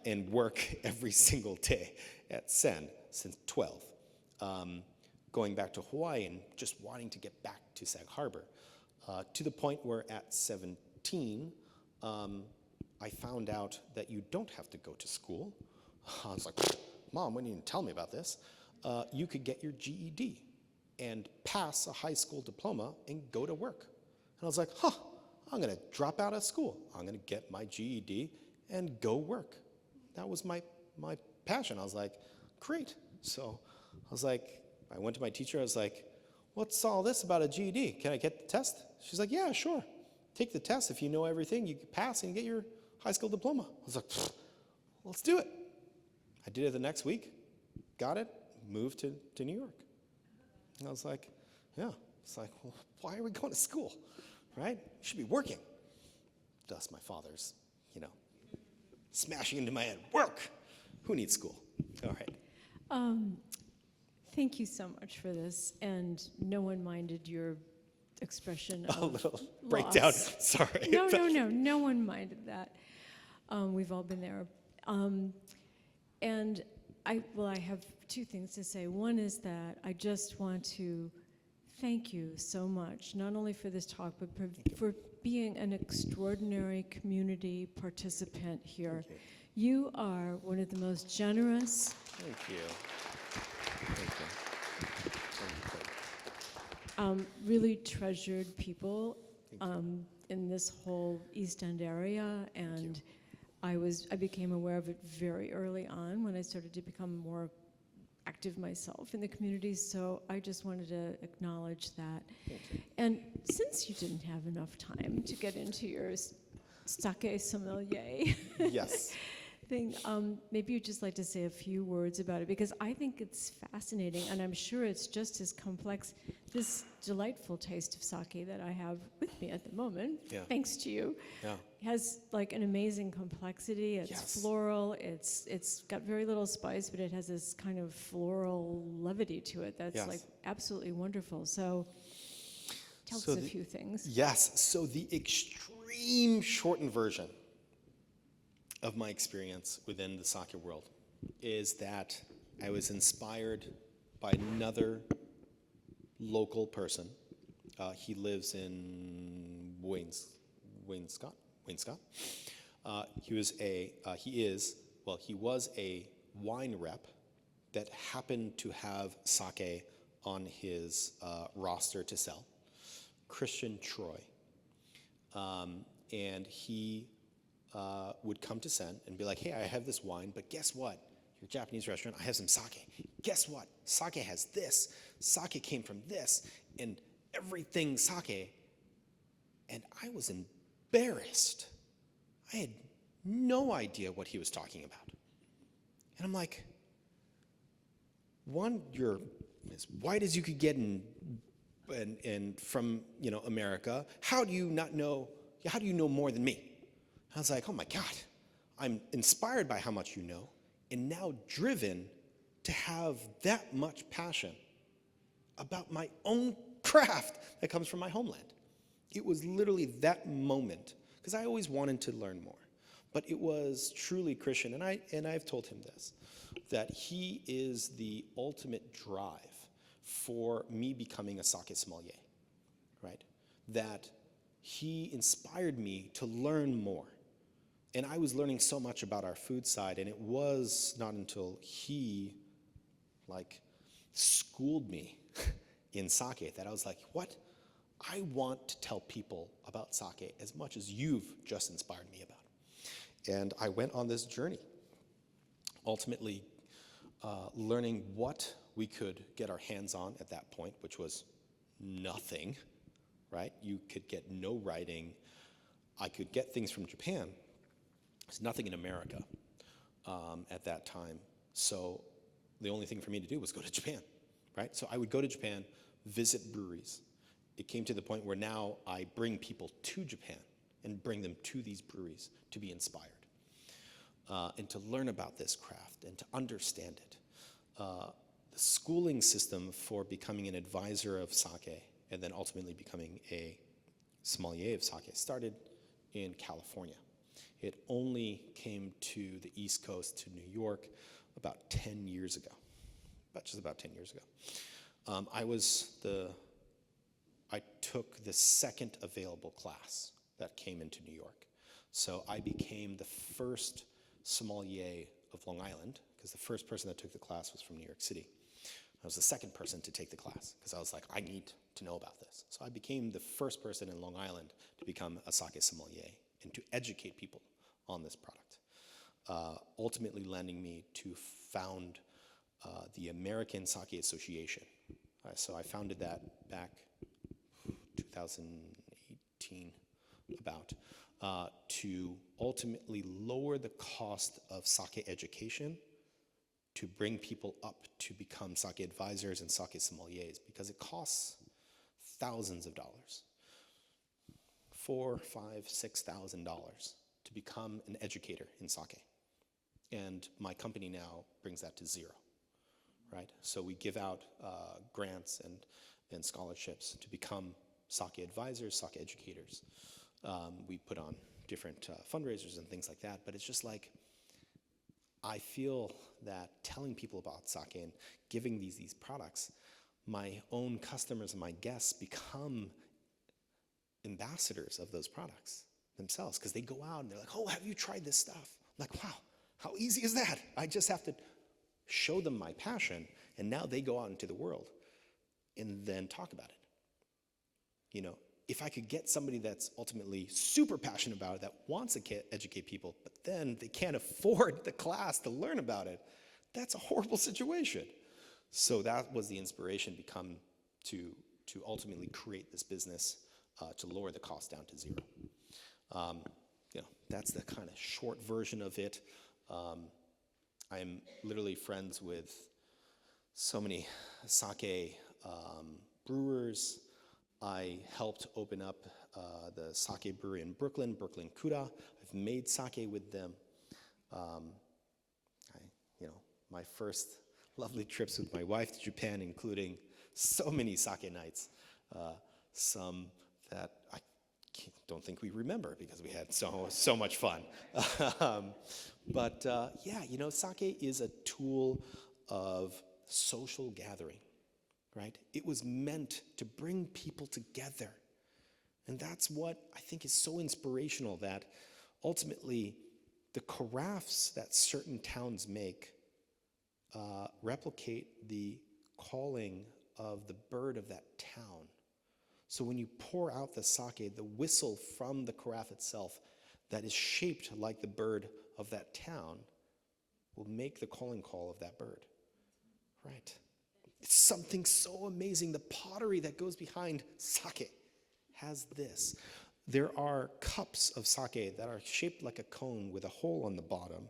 and work every single day at Sen since 12. Going back to Hawaii and just wanting to get back to Sag Harbor, to the point where at 17, I found out that you don't have to go to school. I was like, Mom, when you didn't tell me about this, you could get your GED and pass a high school diploma and go to work. And I was like, I'm gonna drop out of school. I'm gonna get my GED and go work. That was my passion. I was like, great. So I went to my teacher, I was like, what's all this about a GED? Can I get the test? She's like, yeah, sure. Take the test. If you know everything, you can pass and get your high school diploma. I was like, let's do it. I did it the next week, got it, moved to New York. And I was like, yeah. It's like, well, why are we going to school, right? You should be working. Thus my father's, smashing into my head. Work! Who needs school? All right. Thank you so much for this, and no one minded your expression of A little loss. breakdown. Sorry. No one minded that. We've all been there. And I have two things to say. One is that I just want to thank you so much, not only for this talk, but for being an extraordinary community participant here. You are one of the most generous. Thank you. Thank you. Really treasured people in this whole East End area, and I became aware of it very early on when I started to become more active myself in the community, so I just wanted to acknowledge that. And since you didn't have enough time to get into your sake sommelier Yes. thing, maybe you'd just like to say a few words about it, because I think it's fascinating, and I'm sure it's just as complex. This delightful taste of sake that I have with me at the moment, thanks to you, has like an amazing complexity. It's floral. It's got very little spice, but it has this kind of floral levity to it that's like absolutely wonderful. So tell us a few things. Yes. So the extreme shortened version of my experience within the sake world is that I was inspired by another local person. He lives in Wainscott. He was a wine rep that happened to have sake on his roster to sell, Christian Troy. And he would come to Sen and be like, hey, I have this wine, but guess what? You're a Japanese restaurant, I have some sake. Guess what? Sake has this. Sake came from this, and everything sake. And I was embarrassed. I had no idea what he was talking about. And I'm like, one, you're as white as you could get and from America. How do you know more than me? I was like, oh my God, I'm inspired by how much you know, and now driven to have that much passion about my own craft that comes from my homeland. It was literally that moment, because I always wanted to learn more. But it was truly Christian, and I've told him this, that he is the ultimate drive for me becoming a sake sommelier, right? That he inspired me to learn more. And I was learning so much about our food side, and it was not until he schooled me in sake that I was like, what? I want to tell people about sake as much as you've just inspired me about it. And I went on this journey, ultimately learning what we could get our hands on at that point, which was nothing, right? You could get no writing. I could get things from Japan. There's nothing in America at that time. So the only thing for me to do was go to Japan, right? So I would go to Japan, visit breweries. It came to the point where now I bring people to Japan and bring them to these breweries to be inspired and to learn about this craft and to understand it. The schooling system for becoming an advisor of sake and then ultimately becoming a sommelier of sake started in California. It only came to the East Coast, to New York, about 10 years ago, just about 10 years ago. I took the second available class that came into New York. So I became the first sommelier of Long Island, because the first person that took the class was from New York City. I was the second person to take the class, because I was like, I need to know about this. So I became the first person in Long Island to become a sake sommelier and to educate people on this product, ultimately landing me to found the American Sake Association. So I founded that back 2018, about, to ultimately lower the cost of sake education to bring people up to become sake advisors and sake sommeliers, because it costs thousands of dollars, $4,000, $5,000, $6,000 to become an educator in sake. And my company now brings that to 0, right? So we give out grants and scholarships to become sake advisors, sake educators. We put on different fundraisers and things like that, but it's just like, I feel that telling people about sake and giving these products, my own customers and my guests become ambassadors of those products themselves, because they go out and they're like, oh, have you tried this stuff? I'm like, wow, how easy is that? I just have to show them my passion, and now they go out into the world and then talk about it. You know, if I could get somebody that's ultimately super passionate about it, that wants to educate people, but then they can't afford the class to learn about it, that's a horrible situation. So that was the inspiration to ultimately create this business to lower the cost down to 0. You know, that's the kind of short version of it. I'm literally friends with so many sake brewers. I helped open up the sake brewery in Brooklyn Kura. I've made sake with them. My first lovely trips with my wife to Japan, including so many sake nights, some that I don't think we remember because we had so much fun. But you know, sake is a tool of social gathering, right? It was meant to bring people together. And that's what I think is so inspirational, that ultimately the carafes that certain towns make replicate the calling of the bird of that town. So when you pour out the sake, the whistle from the carafe itself that is shaped like the bird of that town will make the calling call of that bird, right? It's something so amazing. The pottery that goes behind sake has this. There are cups of sake that are shaped like a cone with a hole on the bottom,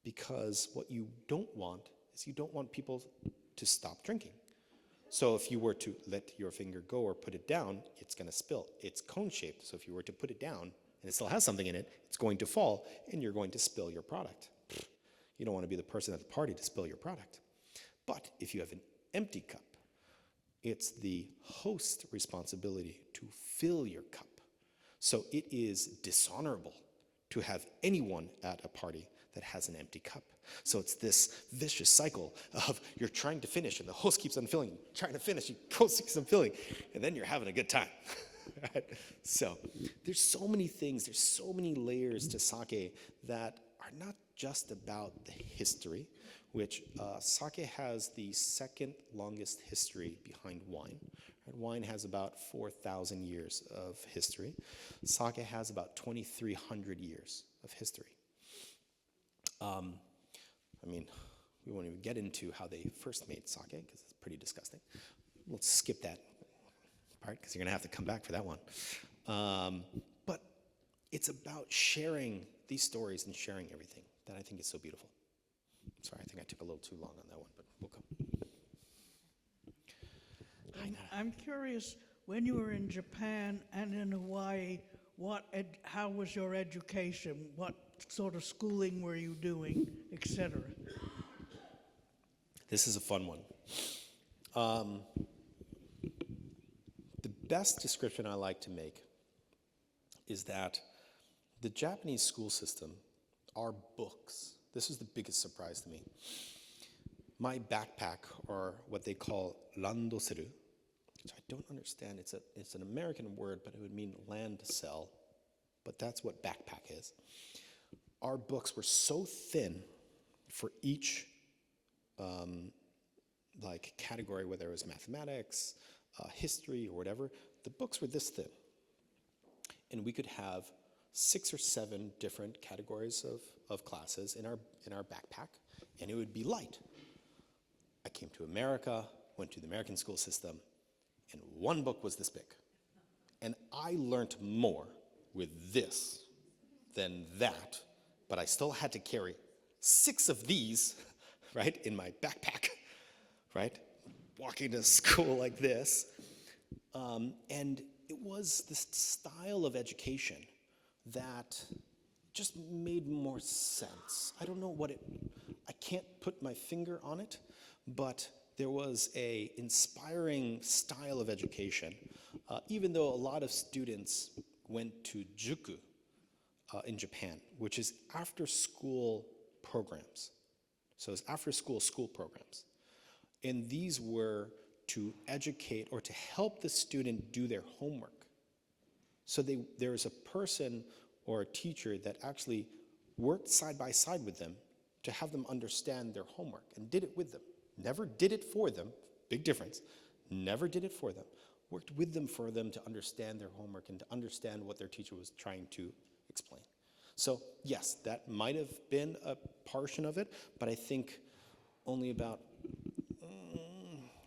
because what you don't want is you don't want people to stop drinking. So if you were to let your finger go or put it down, it's going to spill. It's cone-shaped, so if you were to put it down and it still has something in it, it's going to fall and you're going to spill your product. You don't want to be the person at the party to spill your product. But if you have an empty cup, it's the host's responsibility to fill your cup. So it is dishonorable to have anyone at a party that has an empty cup. So it's this vicious cycle of you're trying to finish and the host keeps on filling, trying to finish, the host keeps on filling, and then you're having a good time. Right? So there's so many things, there's so many layers to sake that are not just about the history, which sake has the second longest history behind wine. Right? Wine has about 4,000 years of history. Sake has about 2,300 years of history. I mean, we won't even get into how they first made sake, because it's pretty disgusting. Let's skip that part, because you're going to have to come back for that one. But it's about sharing these stories and sharing everything that I think is so beautiful. Sorry, I think I took a little too long on that one, but we'll come. I'm curious, when you were in Japan and in Hawaii, how was your education? What sort of schooling were you doing, etc.? This is a fun one. The best description I like to make is that the Japanese school system, our books, this is the biggest surprise to me. My backpack, or what they call randoseru, which I don't understand, it's an American word, but it would mean land cell, but that's what backpack is. Our books were so thin for each category, whether it was mathematics, history, or whatever. The books were this thin. And we could have 6 or 7 different categories of classes in our backpack, and it would be light. I came to America, went to the American school system, and one book was this big. And I learned more with this than that, but I still had to carry 6 of these, right, in my backpack, right, walking to school like this. And it was this style of education that just made more sense. I don't know I can't put my finger on it, but there was a inspiring style of education, even though a lot of students went to juku in Japan, which is after-school programs. So it's after-school programs. And these were to educate or to help the student do their homework. So there was a person or a teacher that actually worked side by side with them to have them understand their homework and did it with them. Never did it for them, big difference. Never did it for them. Worked with them for them to understand their homework and to understand what their teacher was trying to explain. So yes, that might have been a portion of it, but I think only about,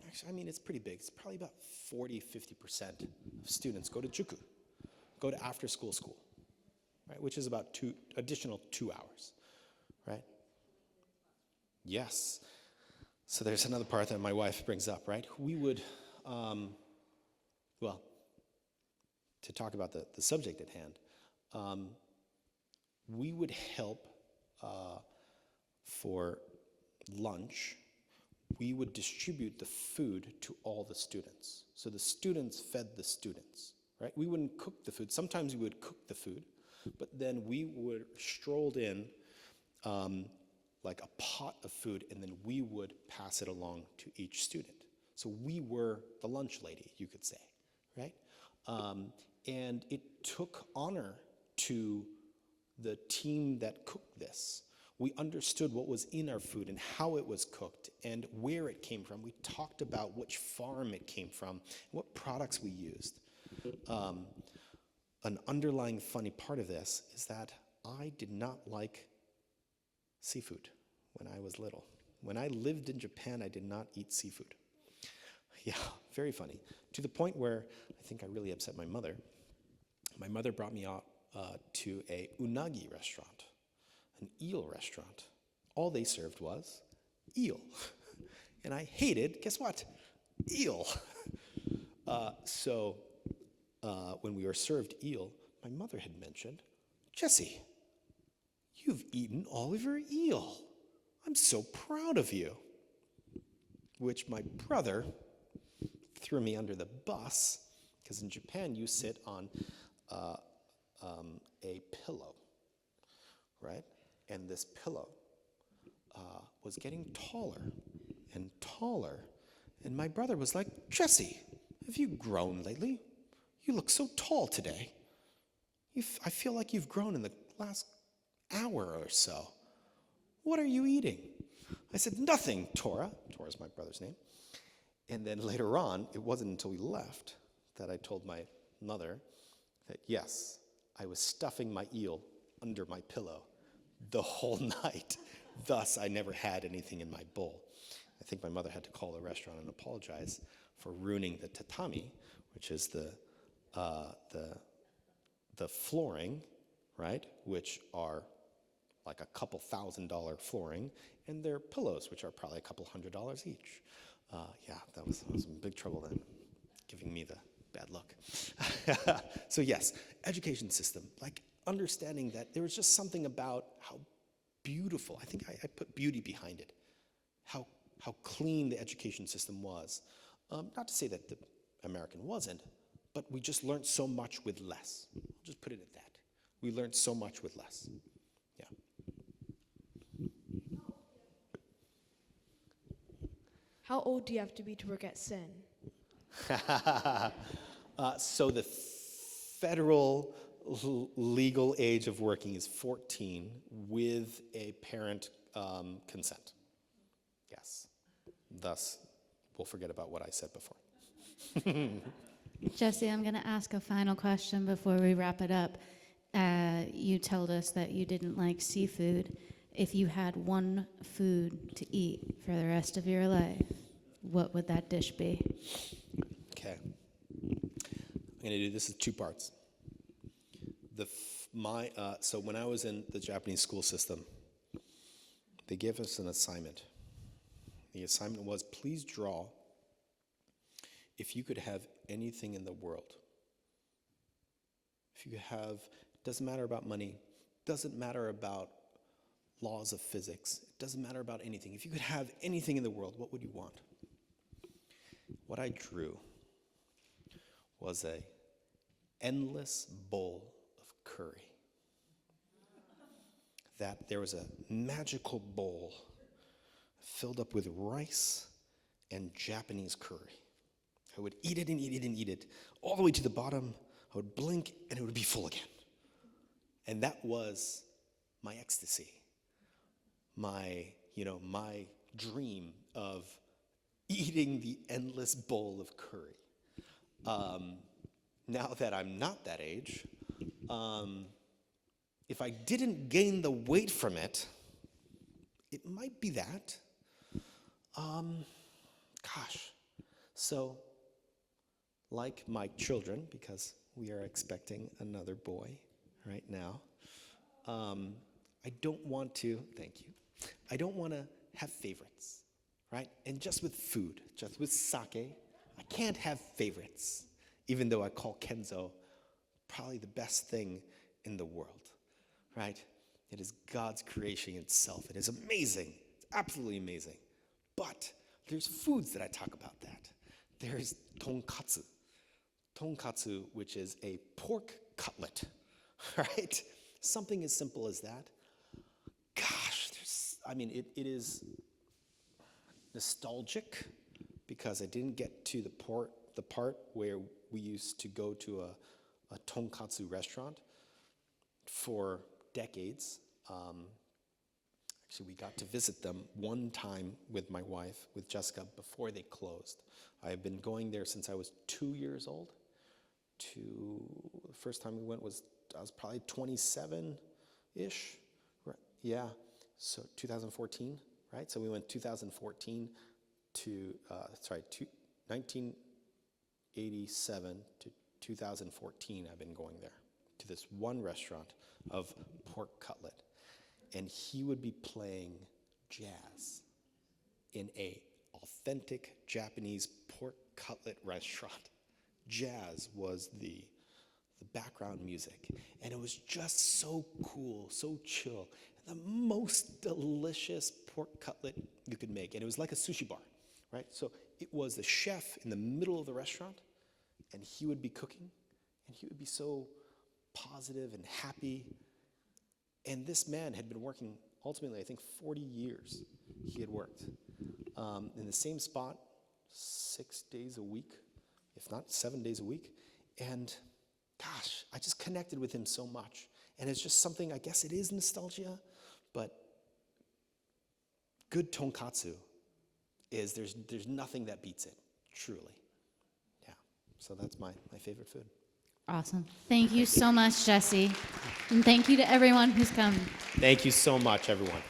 actually, I mean, it's pretty big. It's probably about 40–50% of students go to juku, go to after-school school, right? Which is about additional 2 hours, right? Yes. So there's another part that my wife brings up, right? We would, well, to talk about the subject at hand, we would help for lunch. We would distribute the food to all the students. So the students fed the students, right? We wouldn't cook the food. Sometimes we would cook the food, but then we would strolled in like a pot of food, and then we would pass it along to each student. So we were the lunch lady, you could say, right? And it took honor to the team that cooked this. We understood what was in our food and how it was cooked and where it came from. We talked about which farm it came from, what products we used. An underlying funny part of this is that I did not like seafood when I was little. When I lived in Japan, I did not eat seafood. Yeah, very funny. To the point where I think I really upset my mother. My mother brought me out to a unagi restaurant, an eel restaurant. All they served was eel. And I hated, guess what? Eel. So when we were served eel, my mother had mentioned, Jesse, you've eaten all of your eel. I'm so proud of you. Which my brother threw me under the bus, because in Japan you sit on a pillow, right? And this pillow was getting taller and taller. And my brother was like, Jesse, have you grown lately? You look so tall today. I feel like you've grown in the last hour or so. What are you eating? I said, nothing, Tora. Tora's my brother's name. And then later on, it wasn't until we left that I told my mother that yes, I was stuffing my eel under my pillow the whole night. Thus, I never had anything in my bowl. I think my mother had to call the restaurant and apologize for ruining the tatami, which is the flooring, right, which are like a couple $1,000 flooring, and their pillows, which are probably a couple $100 each. Yeah, that was in big trouble then, giving me the bad look. So yes, education system, like understanding that there was just something about how beautiful, I think I put beauty behind it, how clean the education system was. Not to say that the American wasn't, but we just learned so much with less. I'll just put it at that. We learned so much with less. Yeah. How old do you have to be to work at Sen? So the federal legal age of working is 14 with a parent consent. Yes. Thus, we'll forget about what I said before. Jesse, I'm going to ask a final question before we wrap it up. You told us that you didn't like seafood. If you had one food to eat for the rest of your life, what would that dish be? Okay. I'm going to do this in two parts. So when I was in the Japanese school system, they gave us an assignment. The assignment was, please draw if you could have anything in the world. If you could have, doesn't matter about money, doesn't matter about laws of physics. It doesn't matter about anything. If you could have anything in the world, what would you want? What I drew was a endless bowl of curry. That there was a magical bowl filled up with rice and Japanese curry. I would eat it and eat it and eat it all the way to the bottom. I would blink and it would be full again. And that was my ecstasy, my dream of eating the endless bowl of curry. Now that I'm not that age, if I didn't gain the weight from it, it might be that. So, like my children, because we are expecting another boy right now, I don't want to, thank you, I don't want to have favorites, right? And just with food, just with sake, I can't have favorites, even though I call Kenzo probably the best thing in the world, right? It is God's creation itself. It is amazing. It's absolutely amazing. But there's foods that I talk about that. There's tonkatsu. Tonkatsu, which is a pork cutlet, right? Something as simple as that. Gosh, it is nostalgic because I didn't get to the part where we used to go to a tonkatsu restaurant for decades. Actually, we got to visit them one time with my wife, with Jessica, before they closed. I have been going there since I was 2 years old. The first time we went I was probably 27-ish. Right? Yeah, so 2014, right? So we went 2014 to 1987 to 2014. I've been going there to this one restaurant of pork cutlet, and he would be playing jazz in a authentic Japanese pork cutlet restaurant. Jazz was the background music, and it was just so cool, so chill. The most delicious pork cutlet you could make, and it was like a sushi bar, right? So it was the chef in the middle of the restaurant, and he would be cooking, and he would be so positive and happy. And this man had been working, ultimately, I think 40 years he had worked in the same spot 6 days a week, if not 7 days a week. And gosh, I just connected with him so much. And it's just something, I guess it is nostalgia, but good tonkatsu is, there's nothing that beats it, truly. Yeah, so that's my favorite food. Awesome. Thank you so much, Jesse. And thank you to everyone who's come. Thank you so much, everyone.